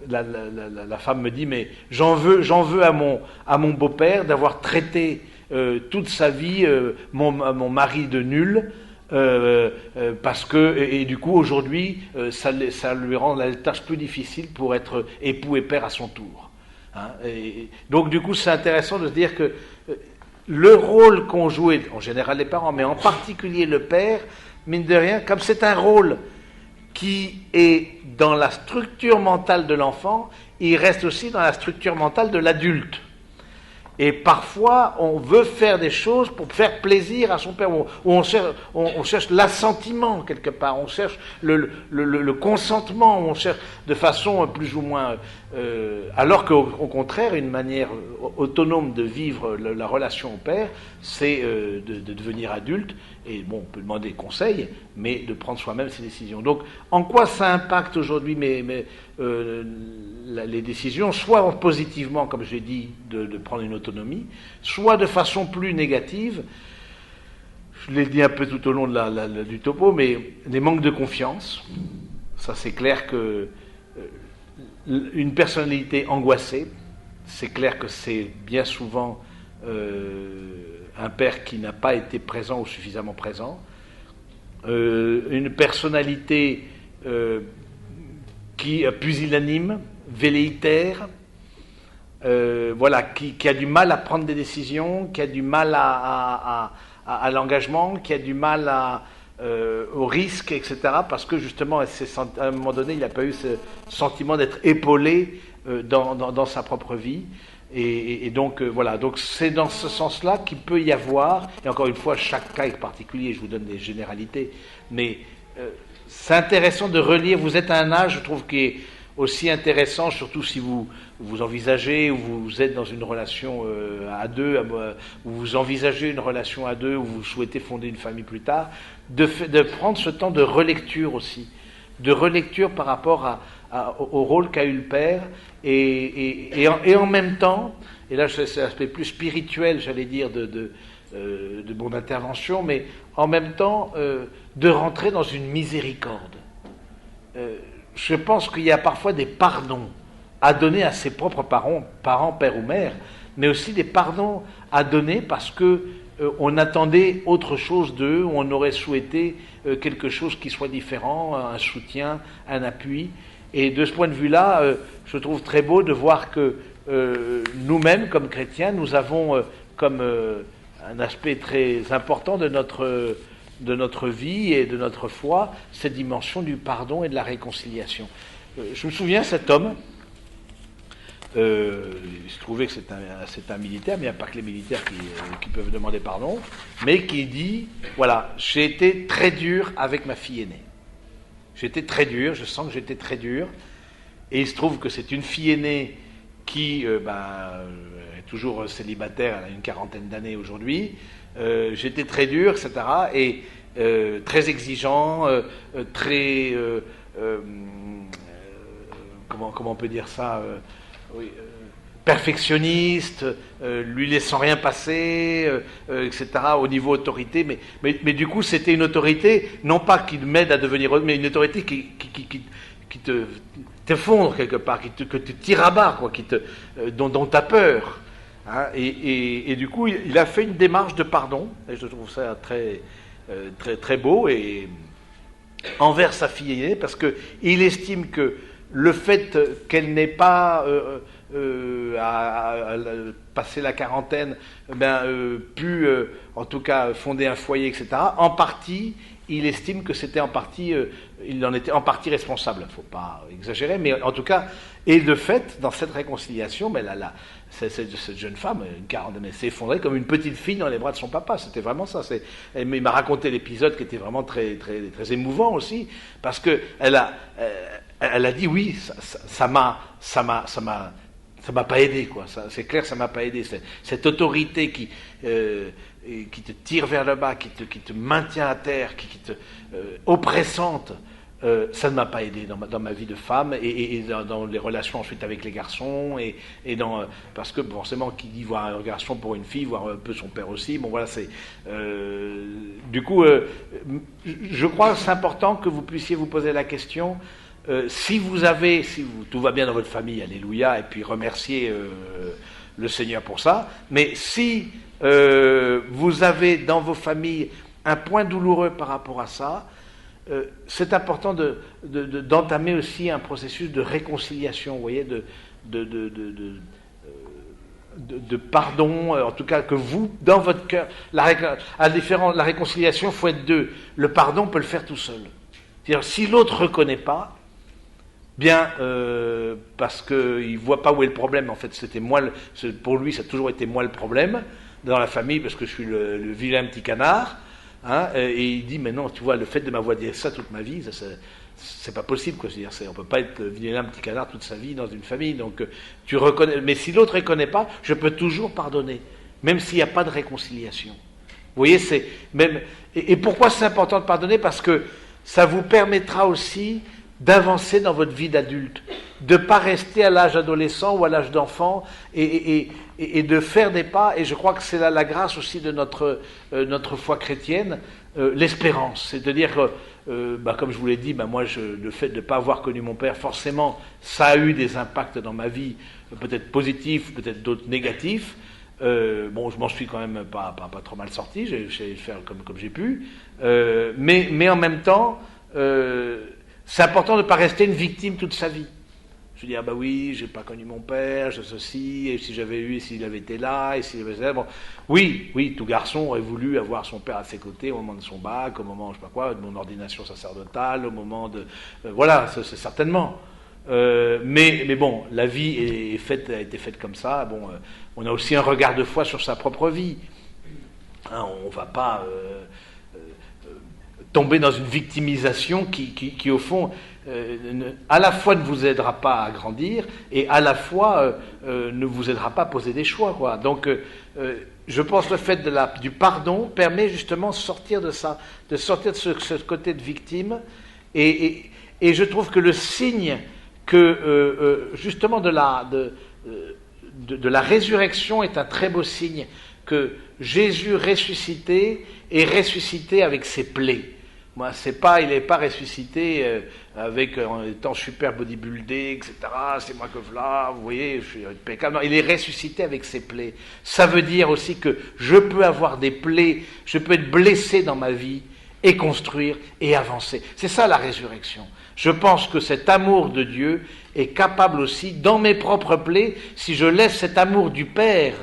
la femme me dit, mais j'en veux à mon beau-père d'avoir traité toute sa vie mon mari de nul, parce que, et du coup aujourd'hui ça lui rend la tâche plus difficile pour être époux et père à son tour. Et donc du coup c'est intéressant de se dire que le rôle qu'ont joué en général les parents, mais en particulier le père, mine de rien, comme c'est un rôle qui est dans la structure mentale de l'enfant, il reste aussi dans la structure mentale de l'adulte. Et parfois, on veut faire des choses pour faire plaisir à son père, ou on cherche l'assentiment quelque part, on cherche le consentement, on cherche de façon plus ou moins... alors qu'au contraire, une manière autonome de vivre la relation au père, c'est de devenir adulte, et bon, on peut demander conseil, mais de prendre soi-même ses décisions. Donc, en quoi ça impacte aujourd'hui les décisions, soit positivement, comme j'ai dit, de prendre une autonomie, soit de façon plus négative, je l'ai dit un peu tout au long du topo, mais des manques de confiance. Ça, c'est clair que une personnalité angoissée, c'est clair que c'est bien souvent un père qui n'a pas été présent ou suffisamment présent, une personnalité qui pusillanime, velléitaire, qui a du mal à prendre des décisions, qui a du mal à l'engagement, qui a du mal au risque, etc. Parce que justement, à un moment donné, il n'a pas eu ce sentiment d'être épaulé dans sa propre vie. Et donc, voilà, donc c'est dans ce sens-là qu'il peut y avoir, et encore une fois, chaque cas est particulier, je vous donne des généralités, mais c'est intéressant de relire, vous êtes à un âge, je trouve, qui est aussi intéressant, surtout si vous envisagez, ou vous êtes dans une relation à deux, ou vous envisagez une relation à deux, ou vous souhaitez fonder une famille plus tard, de prendre ce temps de relecture aussi, de relecture par rapport au rôle qu'a eu le père, et en même temps, et là c'est l'aspect plus spirituel, j'allais dire, de mon intervention, mais en même temps de rentrer dans une miséricorde. Je pense qu'il y a parfois des pardons à donner à ses propres parents, père ou mère, mais aussi des pardons à donner parce que on attendait autre chose d'eux, ou on aurait souhaité quelque chose qui soit différent, un soutien, un appui. Et de ce point de vue-là, je trouve très beau de voir que nous-mêmes, comme chrétiens, nous avons comme un aspect très important de notre vie et de notre foi, cette dimension du pardon et de la réconciliation. Je me souviens, cet homme, il se trouvait que c'est un militaire, mais il n'y a pas que les militaires qui peuvent demander pardon, mais qui dit, voilà, j'ai été très dur avec ma fille aînée. J'étais très dur, je sens que j'étais très dur, et il se trouve que c'est une fille aînée qui est toujours célibataire, elle a une quarantaine d'années aujourd'hui, j'étais très dur, etc., et très exigeant, très... comment on peut dire ça oui, perfectionniste, lui laissant rien passer, etc., au niveau autorité, mais du coup c'était une autorité, non pas qui m'aide à devenir autre, mais une autorité qui t'effondre quelque part, que tu tires à bas, quoi, dont tu as peur. Hein, et du coup, il a fait une démarche de pardon, et je trouve ça très, très, très beau, et envers sa fille aînée, parce qu'il estime que le fait qu'elle n'ait pas à passer la quarantaine, pu en tout cas fonder un foyer, etc., en partie, il estime que c'était en partie, il en était en partie responsable. Il ne faut pas exagérer, mais en tout cas, et de fait, dans cette réconciliation, cette jeune femme, une quarantaine, elle s'est effondrée comme une petite fille dans les bras de son papa. C'était vraiment ça. Il m'a raconté l'épisode qui était vraiment très, très, très émouvant aussi, parce que elle a dit oui, ça m'a pas aidé, quoi. C'est clair, ça m'a pas aidé. Cette autorité qui te tire vers le bas, qui te maintient à terre, qui te oppressante, ça ne m'a pas aidé dans ma vie de femme et dans les relations ensuite avec les garçons parce que forcément qui dit voir un garçon pour une fille, voir un peu son père aussi. Bon voilà, c'est du coup, je crois que c'est important que vous puissiez vous poser la question. Si tout va bien dans votre famille, alléluia, et puis remerciez le Seigneur pour ça, mais si vous avez dans vos familles un point douloureux par rapport à ça, c'est important d'entamer aussi un processus de réconciliation, vous voyez, de pardon, en tout cas que vous, dans votre cœur, la réconciliation, il faut être deux. Le pardon, on peut le faire tout seul. C'est-à-dire, si l'autre ne reconnaît pas, bien, parce qu'il ne voit pas où est le problème. En fait, pour lui, ça a toujours été moi le problème dans la famille, parce que je suis le vilain petit canard. Hein, et il dit, mais non, tu vois, le fait de m'avoir dit ça toute ma vie, c'est pas possible, quoi. C'est-à-dire, on peut pas être vilain petit canard toute sa vie dans une famille. Donc, tu reconnais. Mais si l'autre ne reconnaît pas, je peux toujours pardonner, même s'il n'y a pas de réconciliation. Vous voyez, c'est même. Et pourquoi c'est important de pardonner? Parce que ça vous permettra aussi d'avancer dans votre vie d'adulte, de ne pas rester à l'âge adolescent ou à l'âge d'enfant et de faire des pas, et je crois que c'est là la grâce aussi de notre foi chrétienne, l'espérance. C'est-à-dire que, comme je vous l'ai dit, moi, le fait de ne pas avoir connu mon père, forcément, ça a eu des impacts dans ma vie, peut-être positifs, peut-être d'autres négatifs. Je m'en suis quand même pas trop mal sorti, j'ai fait comme j'ai pu, mais en même temps, c'est important de ne pas rester une victime toute sa vie. Je dis, oui, j'ai pas connu mon père, ceci, et si j'avais eu, et s'il avait été là, et s'il avait été là, bon. Oui, tout garçon aurait voulu avoir son père à ses côtés au moment de son bac, au moment, je sais pas quoi, de mon ordination sacerdotale, au moment de... voilà, c'est certainement. Mais bon, la vie a été faite comme ça. Bon, on a aussi un regard de foi sur sa propre vie. Hein, on ne va pas tomber dans une victimisation qui au fond, à la fois ne vous aidera pas à grandir et à la fois ne vous aidera pas à poser des choix, quoi. Donc, je pense que le fait du pardon permet justement de sortir de ça, de sortir de ce côté de victime. Et je trouve que le signe que justement de la résurrection est un très beau signe, que Jésus ressuscité est ressuscité avec ses plaies. Moi, il n'est pas ressuscité en étant super bodybuildé, etc. C'est moi que voilà, vous voyez, je suis impeccable. Non, il est ressuscité avec ses plaies. Ça veut dire aussi que je peux avoir des plaies, je peux être blessé dans ma vie et construire et avancer. C'est ça la résurrection. Je pense que cet amour de Dieu est capable aussi, dans mes propres plaies, si je laisse cet amour du Père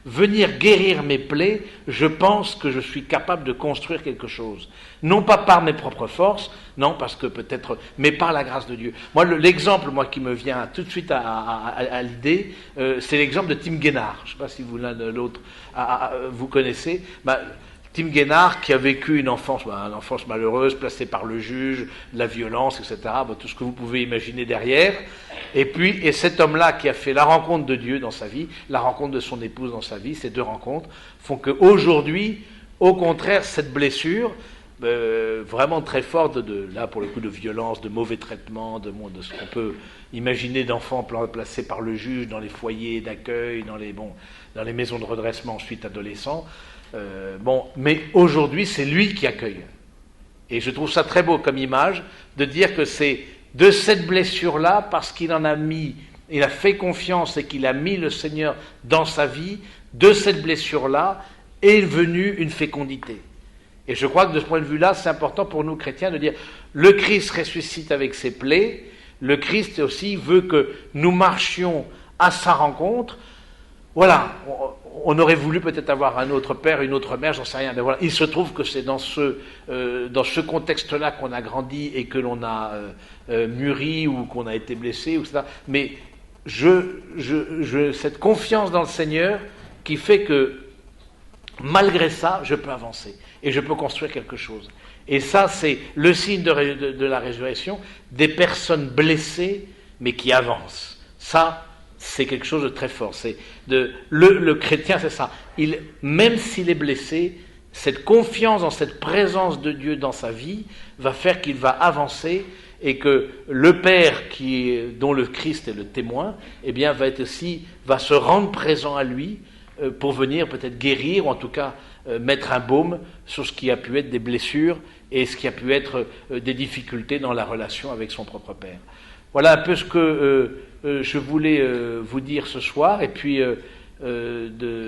venir guérir mes plaies, je pense que je suis capable de construire quelque chose. Non pas par mes propres forces, non, parce que peut-être, mais par la grâce de Dieu. Moi, l'exemple qui me vient tout de suite à l'idée, c'est l'exemple de Tim Guénard. Je ne sais pas si vous l'un de l'autre vous connaissez. Tim Guénard, qui a vécu une enfance malheureuse, placée par le juge, la violence, etc., tout ce que vous pouvez imaginer derrière. Et cet homme-là qui a fait la rencontre de Dieu dans sa vie, la rencontre de son épouse dans sa vie, ces deux rencontres, font qu'aujourd'hui, au contraire, cette blessure, vraiment très forte, là pour le coup de violence, de mauvais traitement, de ce qu'on peut imaginer d'enfants placés par le juge dans les foyers d'accueil, dans les maisons de redressement ensuite adolescents, mais aujourd'hui, c'est lui qui accueille. Et je trouve ça très beau comme image, de dire que c'est de cette blessure-là, parce qu'il a fait confiance et qu'il a mis le Seigneur dans sa vie, de cette blessure-là est venue une fécondité. Et je crois que de ce point de vue-là, c'est important pour nous chrétiens de dire, le Christ ressuscite avec ses plaies, le Christ aussi veut que nous marchions à sa rencontre. Voilà, on aurait voulu peut-être avoir un autre père, une autre mère, j'en sais rien, mais voilà, il se trouve que c'est dans ce contexte-là qu'on a grandi et que l'on a mûri ou qu'on a été blessé, ou ça. Mais cette confiance dans le Seigneur qui fait que malgré ça, je peux avancer et je peux construire quelque chose. Et ça, c'est le signe de la résurrection, des personnes blessées mais qui avancent. Ça, c'est quelque chose de très fort. Le chrétien, c'est ça. Même s'il est blessé, cette confiance dans cette présence de Dieu dans sa vie va faire qu'il va avancer et que le Père dont le Christ est le témoin, eh bien, va se rendre présent à lui pour venir peut-être guérir, ou en tout cas mettre un baume sur ce qui a pu être des blessures et ce qui a pu être des difficultés dans la relation avec son propre Père. Voilà un peu ce que je voulais vous dire ce soir, et puis de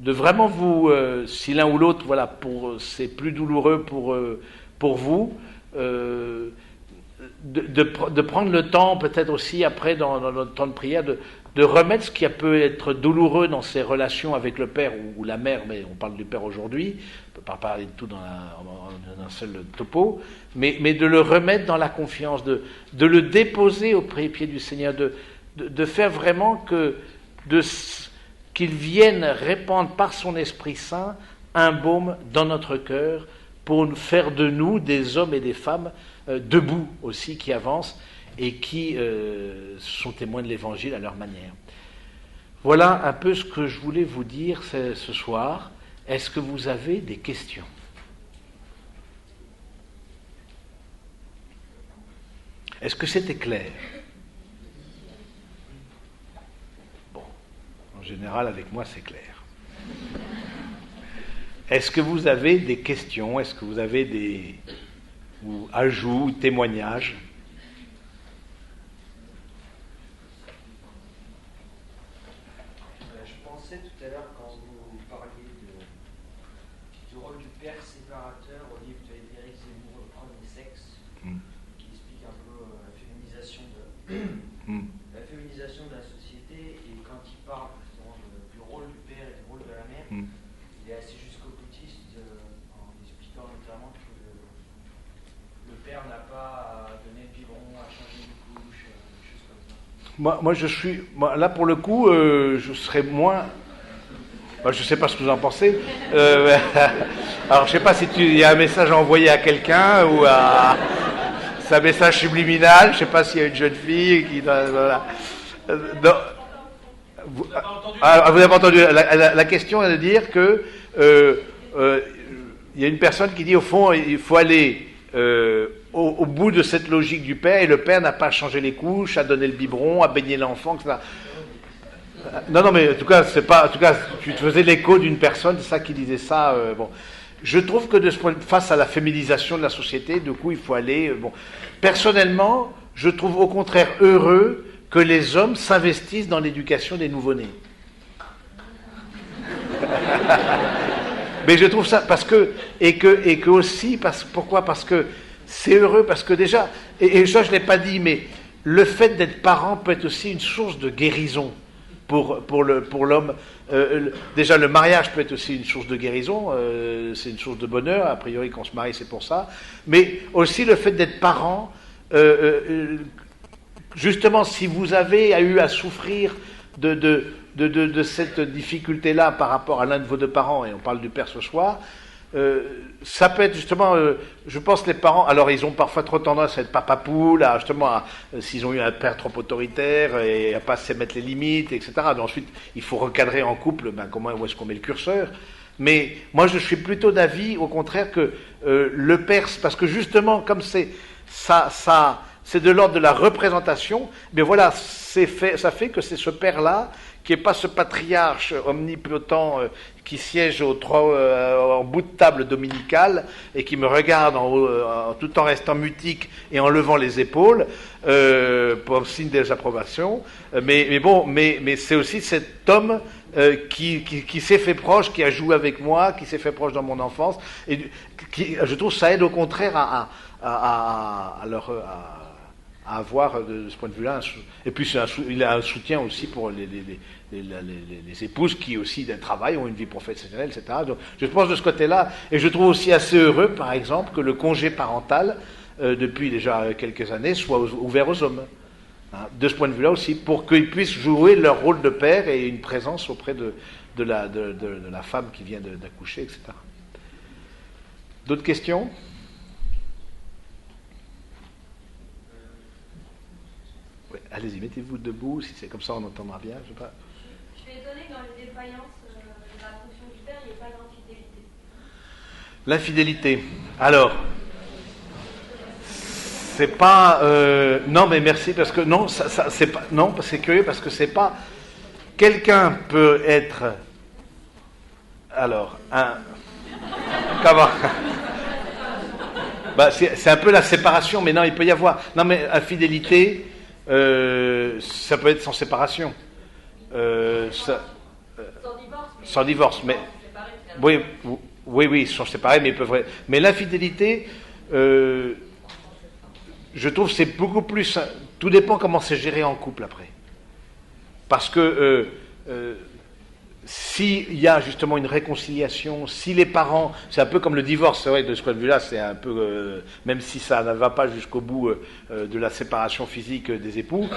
vraiment vous, si l'un ou l'autre, voilà, c'est plus douloureux pour vous, de prendre le temps, peut-être aussi après dans notre temps de prière, de remettre ce qui peut être douloureux dans ces relations avec le Père ou la Mère, mais on parle du Père aujourd'hui, on ne peut pas parler de tout dans un seul topo, mais de le remettre dans la confiance, de le déposer au pied du Seigneur, de faire vraiment qu'il vienne répandre par son Esprit Saint un baume dans notre cœur pour faire de nous des hommes et des femmes debout aussi, qui avancent et qui sont témoins de l'Évangile à leur manière. Voilà un peu ce que je voulais vous dire ce soir. Est-ce que vous avez des questions ? Est-ce que c'était clair ? Bon, en général, avec moi, c'est clair. Est-ce que vous avez des questions ? Est-ce que vous avez des ajouts, témoignages ? Je pensais tout à l'heure, quand vous parliez du rôle du père séparateur au livre d'Éric Zemmour, Le Premier Sexe, qui explique un peu la féminisation de la société, et quand il parle justement du rôle du père et du rôle de la mère, il est assez jusqu'au-boutiste en expliquant notamment que le père n'a pas à donner le biberon, à changer une couche, Là, pour le coup, je serais moins. Je ne sais pas ce que vous en pensez. Alors, je ne sais pas si il y a un message à envoyer à quelqu'un ou à. C'est un message subliminal. Je ne sais pas s'il y a une jeune fille qui. Voilà. Non. Vous n'avez pas entendu. La question est de dire que il y a une personne qui dit au fond, il faut aller au bout de cette logique du père, et le père n'a pas à changer les couches, à donner le biberon, à baigner l'enfant, etc. Non, mais en tout cas, tu te faisais l'écho d'une personne, c'est ça qui disait ça. Bon, je trouve que de ce point, face à la féminisation de la société, du coup, il faut aller. Personnellement, je trouve au contraire heureux que les hommes s'investissent dans l'éducation des nouveau-nés. Mais je trouve ça parce que aussi pourquoi? Parce que c'est heureux, parce que déjà, et ça je l'ai pas dit, mais le fait d'être parent peut être aussi une source de guérison pour l'homme. Déjà le mariage peut être aussi une source de guérison, c'est une source de bonheur. A priori quand on se marie c'est pour ça, mais aussi le fait d'être parent. Justement, si vous avez eu à souffrir de cette difficulté-là par rapport à l'un de vos deux parents, et on parle du père ce soir, ça peut être justement, je pense les parents, alors ils ont parfois trop tendance à être papa-poule, s'ils ont eu un père trop autoritaire, et à pas se mettre les limites, etc. Donc ensuite, il faut recadrer en couple, où est-ce qu'on met le curseur. Mais moi, je suis plutôt d'avis, au contraire, que le père, parce que justement, comme c'est de l'ordre de la représentation, mais voilà, ça fait que c'est ce père-là, qui n'est pas ce patriarche omnipotent qui siège en bout de table dominicale et qui me regarde tout en restant mutique et en levant les épaules pour signe des approbations. Mais c'est aussi cet homme qui s'est fait proche, qui a joué avec moi, qui s'est fait proche dans mon enfance. Et je trouve que ça aide au contraire à avoir de ce point de vue-là. Et puis il a un soutien aussi pour les épouses qui aussi d'un travail ont une vie professionnelle, etc. Donc je pense de ce côté-là, et je trouve aussi assez heureux, par exemple, que le congé parental, depuis déjà quelques années, soit ouvert aux hommes. De ce point de vue-là aussi, pour qu'ils puissent jouer leur rôle de père et une présence auprès de la femme qui vient d'accoucher, etc. D'autres questions ? Ouais, allez-y, mettez-vous debout, si c'est comme ça on entendra bien. Je sais pas. Je suis étonnée que dans les défaillances de la fonction du père, il n'y ait pas d'infidélité. L'infidélité. Alors, c'est pas. Non, mais merci, parce que non, c'est pas. Non, c'est curieux, parce que c'est pas. Quelqu'un peut être. Alors, comment? C'est un peu la séparation, mais non, il peut y avoir. Non, mais infidélité. Ça peut être sans séparation. Sans divorce, mais oui, ils sont séparés, mais ils peuvent. Mais l'infidélité, je trouve, c'est beaucoup plus. Tout dépend comment c'est géré en couple après. Parce que s'il y a justement une réconciliation, si les parents, c'est un peu comme le divorce, c'est vrai, de ce point de vue-là, c'est un peu, même si ça ne va pas jusqu'au bout de la séparation physique des époux,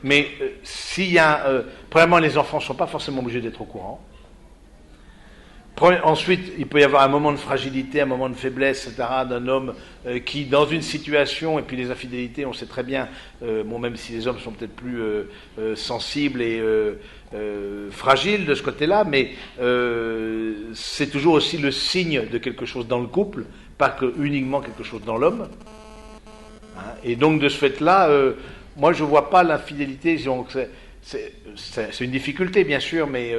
mais s'il y a, premièrement, les enfants ne sont pas forcément obligés d'être au courant. Ensuite, il peut y avoir un moment de fragilité, un moment de faiblesse, etc., d'un homme qui, dans une situation, et puis les infidélités, on sait très bien, même si les hommes sont peut-être plus sensibles et fragiles de ce côté-là, mais c'est toujours aussi le signe de quelque chose dans le couple, pas que uniquement quelque chose dans l'homme. Hein, et donc, de ce fait-là, moi, je ne vois pas l'infidélité, c'est une difficulté, bien sûr, mais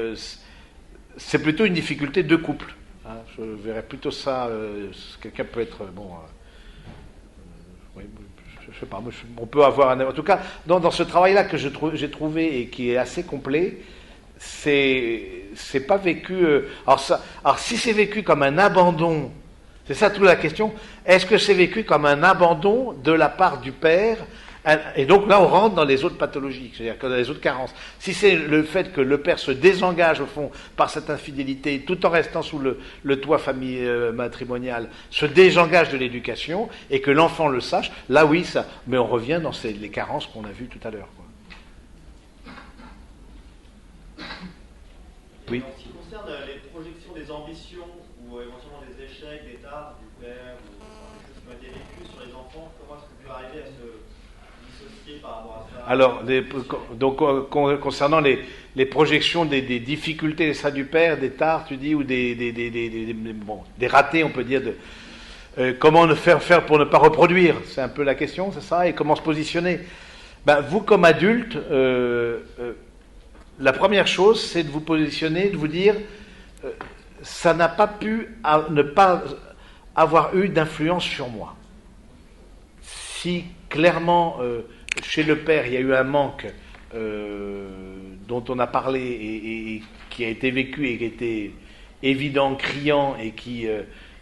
c'est plutôt une difficulté de couple. Hein, je verrais plutôt ça. Quelqu'un peut être oui, je sais pas. On peut avoir en tout cas dans ce travail-là que j'ai trouvé et qui est assez complet. C'est pas vécu. Alors si c'est vécu comme un abandon, c'est ça toute la question. Est-ce que c'est vécu comme un abandon de la part du père? Et donc là, on rentre dans les autres pathologies, c'est-à-dire que dans les autres carences. Si c'est le fait que le père se désengage, au fond, par cette infidélité, tout en restant sous le toit matrimonial, se désengage de l'éducation, et que l'enfant le sache, là oui, ça. Mais on revient dans les carences qu'on a vues tout à l'heure. Oui. En ce qui concerne les projections des ambitions ou éventuellement des échecs, des tares du père ou des choses qui ont été vécues sur les enfants, comment est-ce que vous pouvez arriver à se dissocier par rapport à ça? Alors, concernant les projections des difficultés, ça du père, des tares, tu dis, ou des ratés, on peut dire, comment faire pour ne pas reproduire, c'est un peu la question, c'est ça, et comment se positionner. Ben, vous, comme adulte, la première chose, c'est de vous positionner, de vous dire, ça n'a pas pu ne pas avoir eu d'influence sur moi. Si clairement, chez le père, il y a eu un manque dont on a parlé et qui a été vécu et qui était évident, criant, et qui,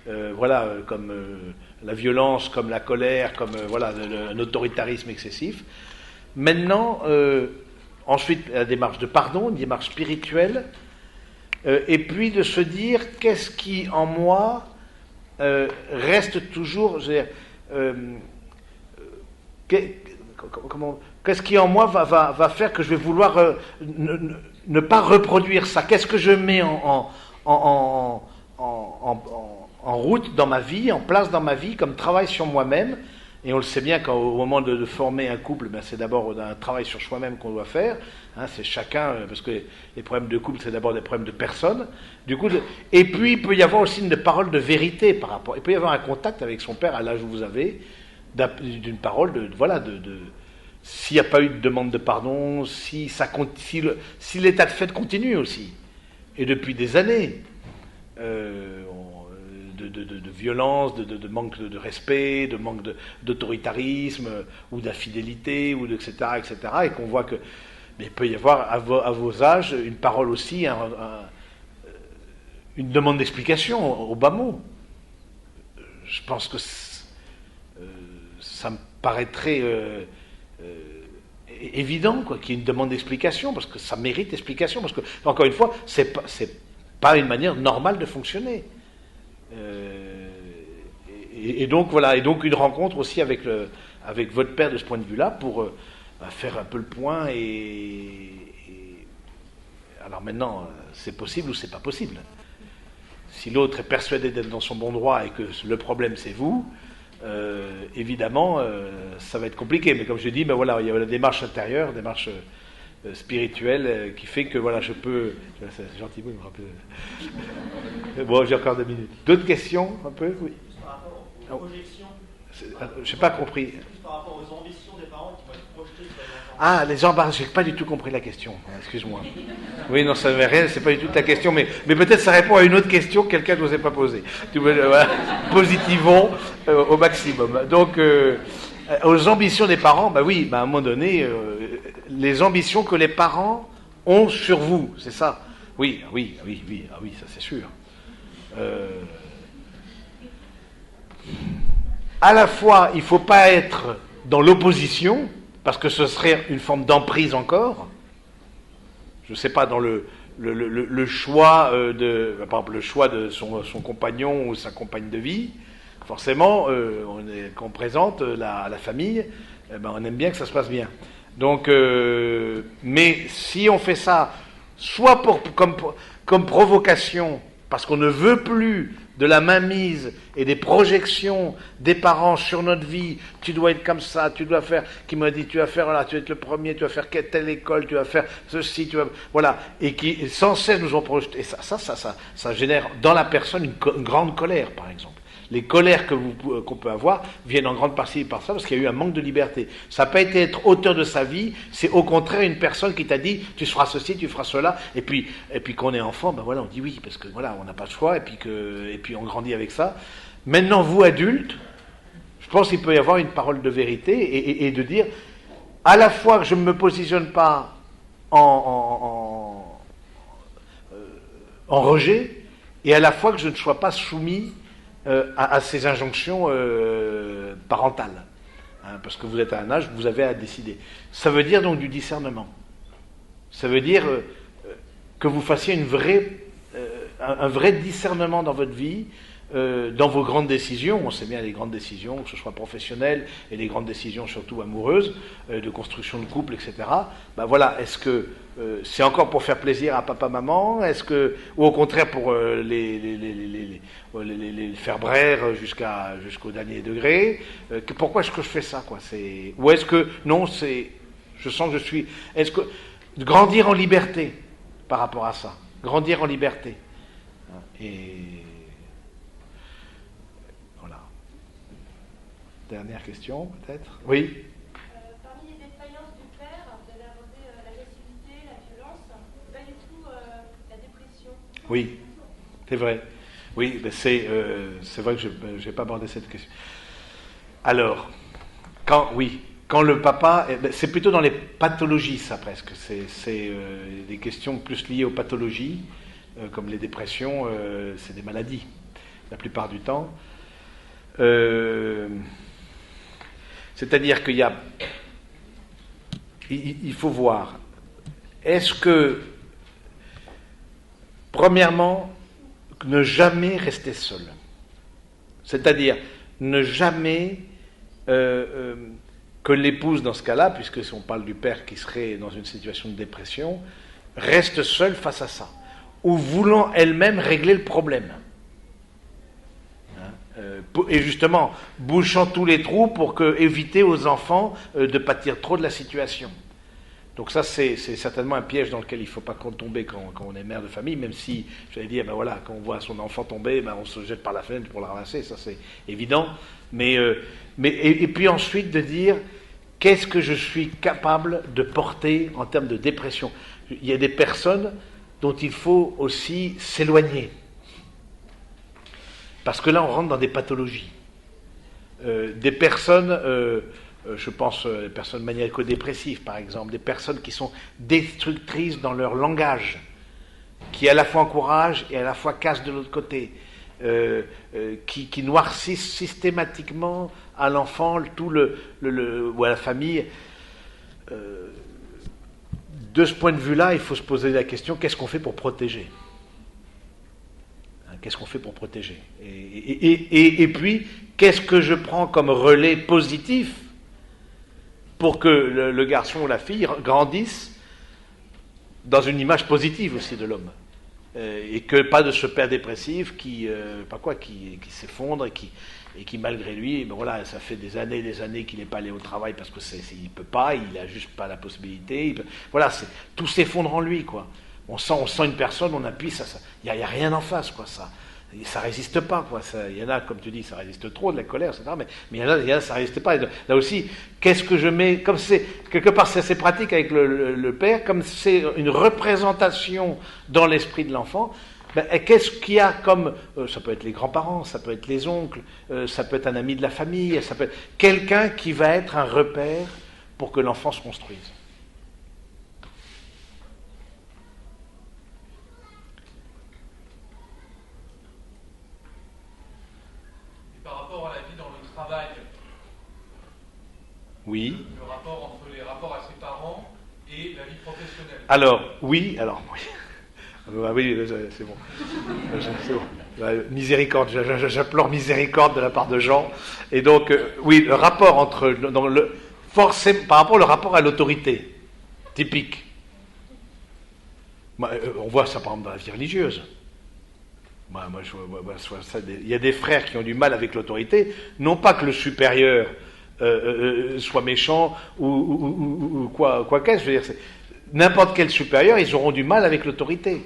comme la violence, comme la colère, comme un autoritarisme excessif. Maintenant, ensuite, la démarche de pardon, une démarche spirituelle, et puis de se dire qu'est-ce qui en moi reste toujours, qu'est-ce qui en moi va faire que je vais vouloir ne pas reproduire ça? Qu'est-ce que je mets en route dans ma vie, en place dans ma vie, comme travail sur moi-même? Et on le sait bien qu'au moment de former un couple, ben c'est d'abord un travail sur soi-même qu'on doit faire. Hein, c'est chacun, parce que les problèmes de couple, c'est d'abord des problèmes de personne. Du coup, et puis il peut y avoir aussi une parole de vérité par rapport. Il peut y avoir un contact avec son père à l'âge où vous avez, d'une parole s'il n'y a pas eu de demande de pardon, si l'état de fait continue aussi, et depuis des années. De violence, de manque de respect, de manque d'autoritarisme, ou d'infidélité, ou etc., et qu'on voit que mais il peut y avoir à vos âges une parole aussi, une demande d'explication au bas mot. Je pense que ça me paraîtrait évident qu'il y ait une demande d'explication, parce que ça mérite explication, parce que, encore une fois, c'est pas une manière normale de fonctionner. Et donc une rencontre aussi avec votre père de ce point de vue-là pour faire un peu le point alors maintenant c'est possible ou c'est pas possible. Si l'autre est persuadé d'être dans son bon droit et que le problème c'est vous, évidemment ça va être compliqué. Mais comme je dis, il y a la démarche intérieure, démarche spirituelle qui fait que je peux. C'est gentil, vous me rappelez. Bon, j'ai encore 2 minutes. D'autres questions, un peu? Oui. Juste par rapport aux projections. Je n'ai pas compris. Juste par rapport aux ambitions des parents qui vont être projetées sur les enfants. Ah, les embarras, j'ai pas du tout compris la question. Excuse-moi. Oui, non, ça ne veut rien, c'est pas du tout ta question, mais peut-être ça répond à une autre question que quelqu'un n'osait pas poser. Positivons au maximum. Donc, aux ambitions des parents, à un moment donné, les ambitions que les parents ont sur vous, c'est ça. Oui, ça c'est sûr. À la fois, il ne faut pas être dans l'opposition, parce que ce serait une forme d'emprise encore. Je ne sais pas, dans le choix par exemple, le choix de son compagnon ou sa compagne de vie. Forcément, quand on présente la famille, on aime bien que ça se passe bien. Donc, mais si on fait ça, soit comme provocation, parce qu'on ne veut plus de la mainmise et des projections des parents sur notre vie, tu dois être comme ça, tu dois faire, qui m'a dit tu vas faire, tu vas être le premier, tu vas faire telle école, tu vas faire ceci, et qui sans cesse nous ont projeté. Et ça génère dans la personne une grande colère, par exemple. Les colères qu'on peut avoir viennent en grande partie par ça, parce qu'il y a eu un manque de liberté. Ça n'a pas été être auteur de sa vie, c'est au contraire une personne qui t'a dit tu feras ceci, tu feras cela, et puis quand on est enfant, on dit oui, parce que on n'a pas le choix, et puis on grandit avec ça. Maintenant, vous adultes, je pense qu'il peut y avoir une parole de vérité, et de dire, à la fois que je ne me positionne pas en rejet, et à la fois que je ne sois pas soumis à ces injonctions parentales. Parce que vous êtes à un âge où vous avez à décider. Ça veut dire donc du discernement. Ça veut dire que vous fassiez un vrai discernement dans votre vie, dans vos grandes décisions, on sait bien les grandes décisions, que ce soit professionnelles et les grandes décisions surtout amoureuses, de construction de couple, etc. Ben voilà, est-ce que c'est encore pour faire plaisir à papa, maman, ou au contraire pour les faire braire jusqu'au dernier degré, pourquoi est-ce que je fais ça, quoi? Ou est-ce que, non, je sens que est-ce que, grandir en liberté par rapport à ça, grandir en liberté. Et voilà. Dernière question, peut-être? Oui? Parmi les défaillances du père, vous avez abordé l'agressivité, la violence, pas du tout la dépression. Oui, c'est vrai. Oui, c'est vrai que je n'ai pas abordé cette question. Alors, quand le papa, c'est plutôt dans les pathologies, ça presque. C'est des questions plus liées aux pathologies, comme les dépressions, c'est des maladies, la plupart du temps. C'est-à-dire il faut voir, est-ce que, premièrement, ne jamais rester seul. C'est-à-dire, ne jamais que l'épouse, dans ce cas-là, puisque si on parle du père qui serait dans une situation de dépression, reste seule face à ça, ou voulant elle-même régler le problème. Et justement, bouchant tous les trous pour éviter aux enfants de pâtir trop de la situation. Donc ça, c'est certainement un piège dans lequel il ne faut pas tomber quand on est mère de famille, même si, j'allais dire, ben voilà, quand on voit son enfant tomber, ben on se jette par la fenêtre pour le ramasser, ça c'est évident. Et puis ensuite de dire, qu'est-ce que je suis capable de porter en termes de dépression? Il y a des personnes dont il faut aussi s'éloigner. Parce que là, on rentre dans des pathologies. Des personnes... je pense aux personnes maniaco-dépressives, par exemple, des personnes qui sont destructrices dans leur langage, qui à la fois encouragent et à la fois cassent de l'autre côté, qui noircissent systématiquement à l'enfant ou à la famille. De ce point de vue-là, il faut se poser la question, qu'est-ce qu'on fait pour protéger ? Qu'est-ce qu'on fait pour protéger ? Et puis, qu'est-ce que je prends comme relais positif pour que le garçon ou la fille grandisse dans une image positive aussi de l'homme. Et que pas de ce père dépressif qui s'effondre et qui malgré lui, ben voilà, ça fait des années qu'il n'est pas allé au travail parce que il peut pas, il a juste pas la possibilité. Voilà, tout s'effondre en lui, quoi. On sent une personne, on appuie, il y a rien en face, quoi, ça résiste pas, quoi. Il y en a, comme tu dis, ça résiste trop de la colère, etc. Mais il y en a, ça résiste pas. Et là aussi, qu'est-ce que je mets, comme quelque part c'est assez pratique avec le père, comme c'est une représentation dans l'esprit de l'enfant. Ben, qu'est-ce qu'il y a comme, ça peut être les grands-parents, ça peut être les oncles, ça peut être un ami de la famille, ça peut être quelqu'un qui va être un repère pour que l'enfant se construise. Oui. Le rapport entre les rapports à ses parents et la vie professionnelle. Oui. Ah oui, c'est bon. C'est bon. Miséricorde, j'implore miséricorde de la part de Jean. Et donc, oui, le rapport entre... forcément, par rapport au rapport à l'autorité, typique. On voit ça, par exemple, dans la vie religieuse. Il y a des frères qui ont du mal avec l'autorité, non pas que le supérieur... soit méchant ou quoi qu'est-ce, je veux dire, n'importe quel supérieur, ils auront du mal avec l'autorité.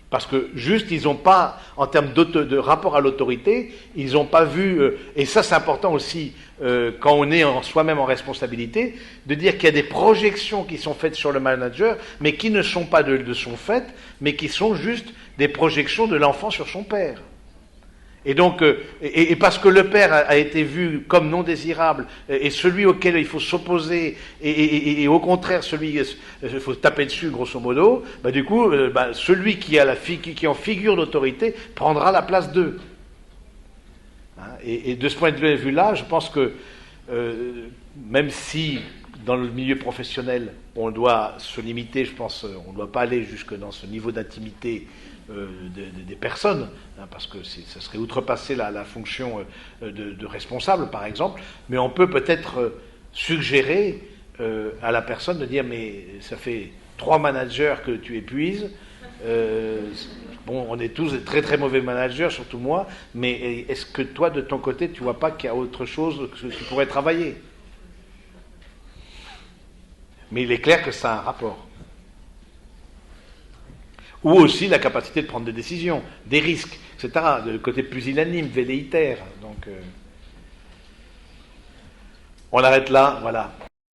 Parce que juste, ils n'ont pas, en termes de rapport à l'autorité, ils n'ont pas vu, et ça c'est important aussi, quand on est soi-même en responsabilité, de dire qu'il y a des projections qui sont faites sur le manager, mais qui ne sont pas de son fait, mais qui sont juste des projections de l'enfant sur son père. Et donc, et parce que le père a été vu comme non désirable, et celui auquel il faut s'opposer, et au contraire, celui il faut taper dessus, grosso modo, bah, du coup, celui qui a qui en figure d'autorité prendra la place d'eux. Hein, et de ce point de vue-là, je pense que, même si dans le milieu professionnel, on doit se limiter, je pense, on ne doit pas aller jusque dans ce niveau d'intimité des personnes, hein, parce que ça serait outrepasser la fonction de responsable, par exemple, mais on peut peut-être suggérer à la personne de dire, mais ça fait 3 managers que tu épuises, bon, on est tous des très très mauvais managers, surtout moi, mais est-ce que toi, de ton côté, tu vois pas qu'il y a autre chose que tu pourrais travailler? Mais il est clair que ça a un rapport. Ou aussi la capacité de prendre des décisions, des risques, etc. Le côté pusillanime, velléitaire. Donc, on l'arrête là, voilà.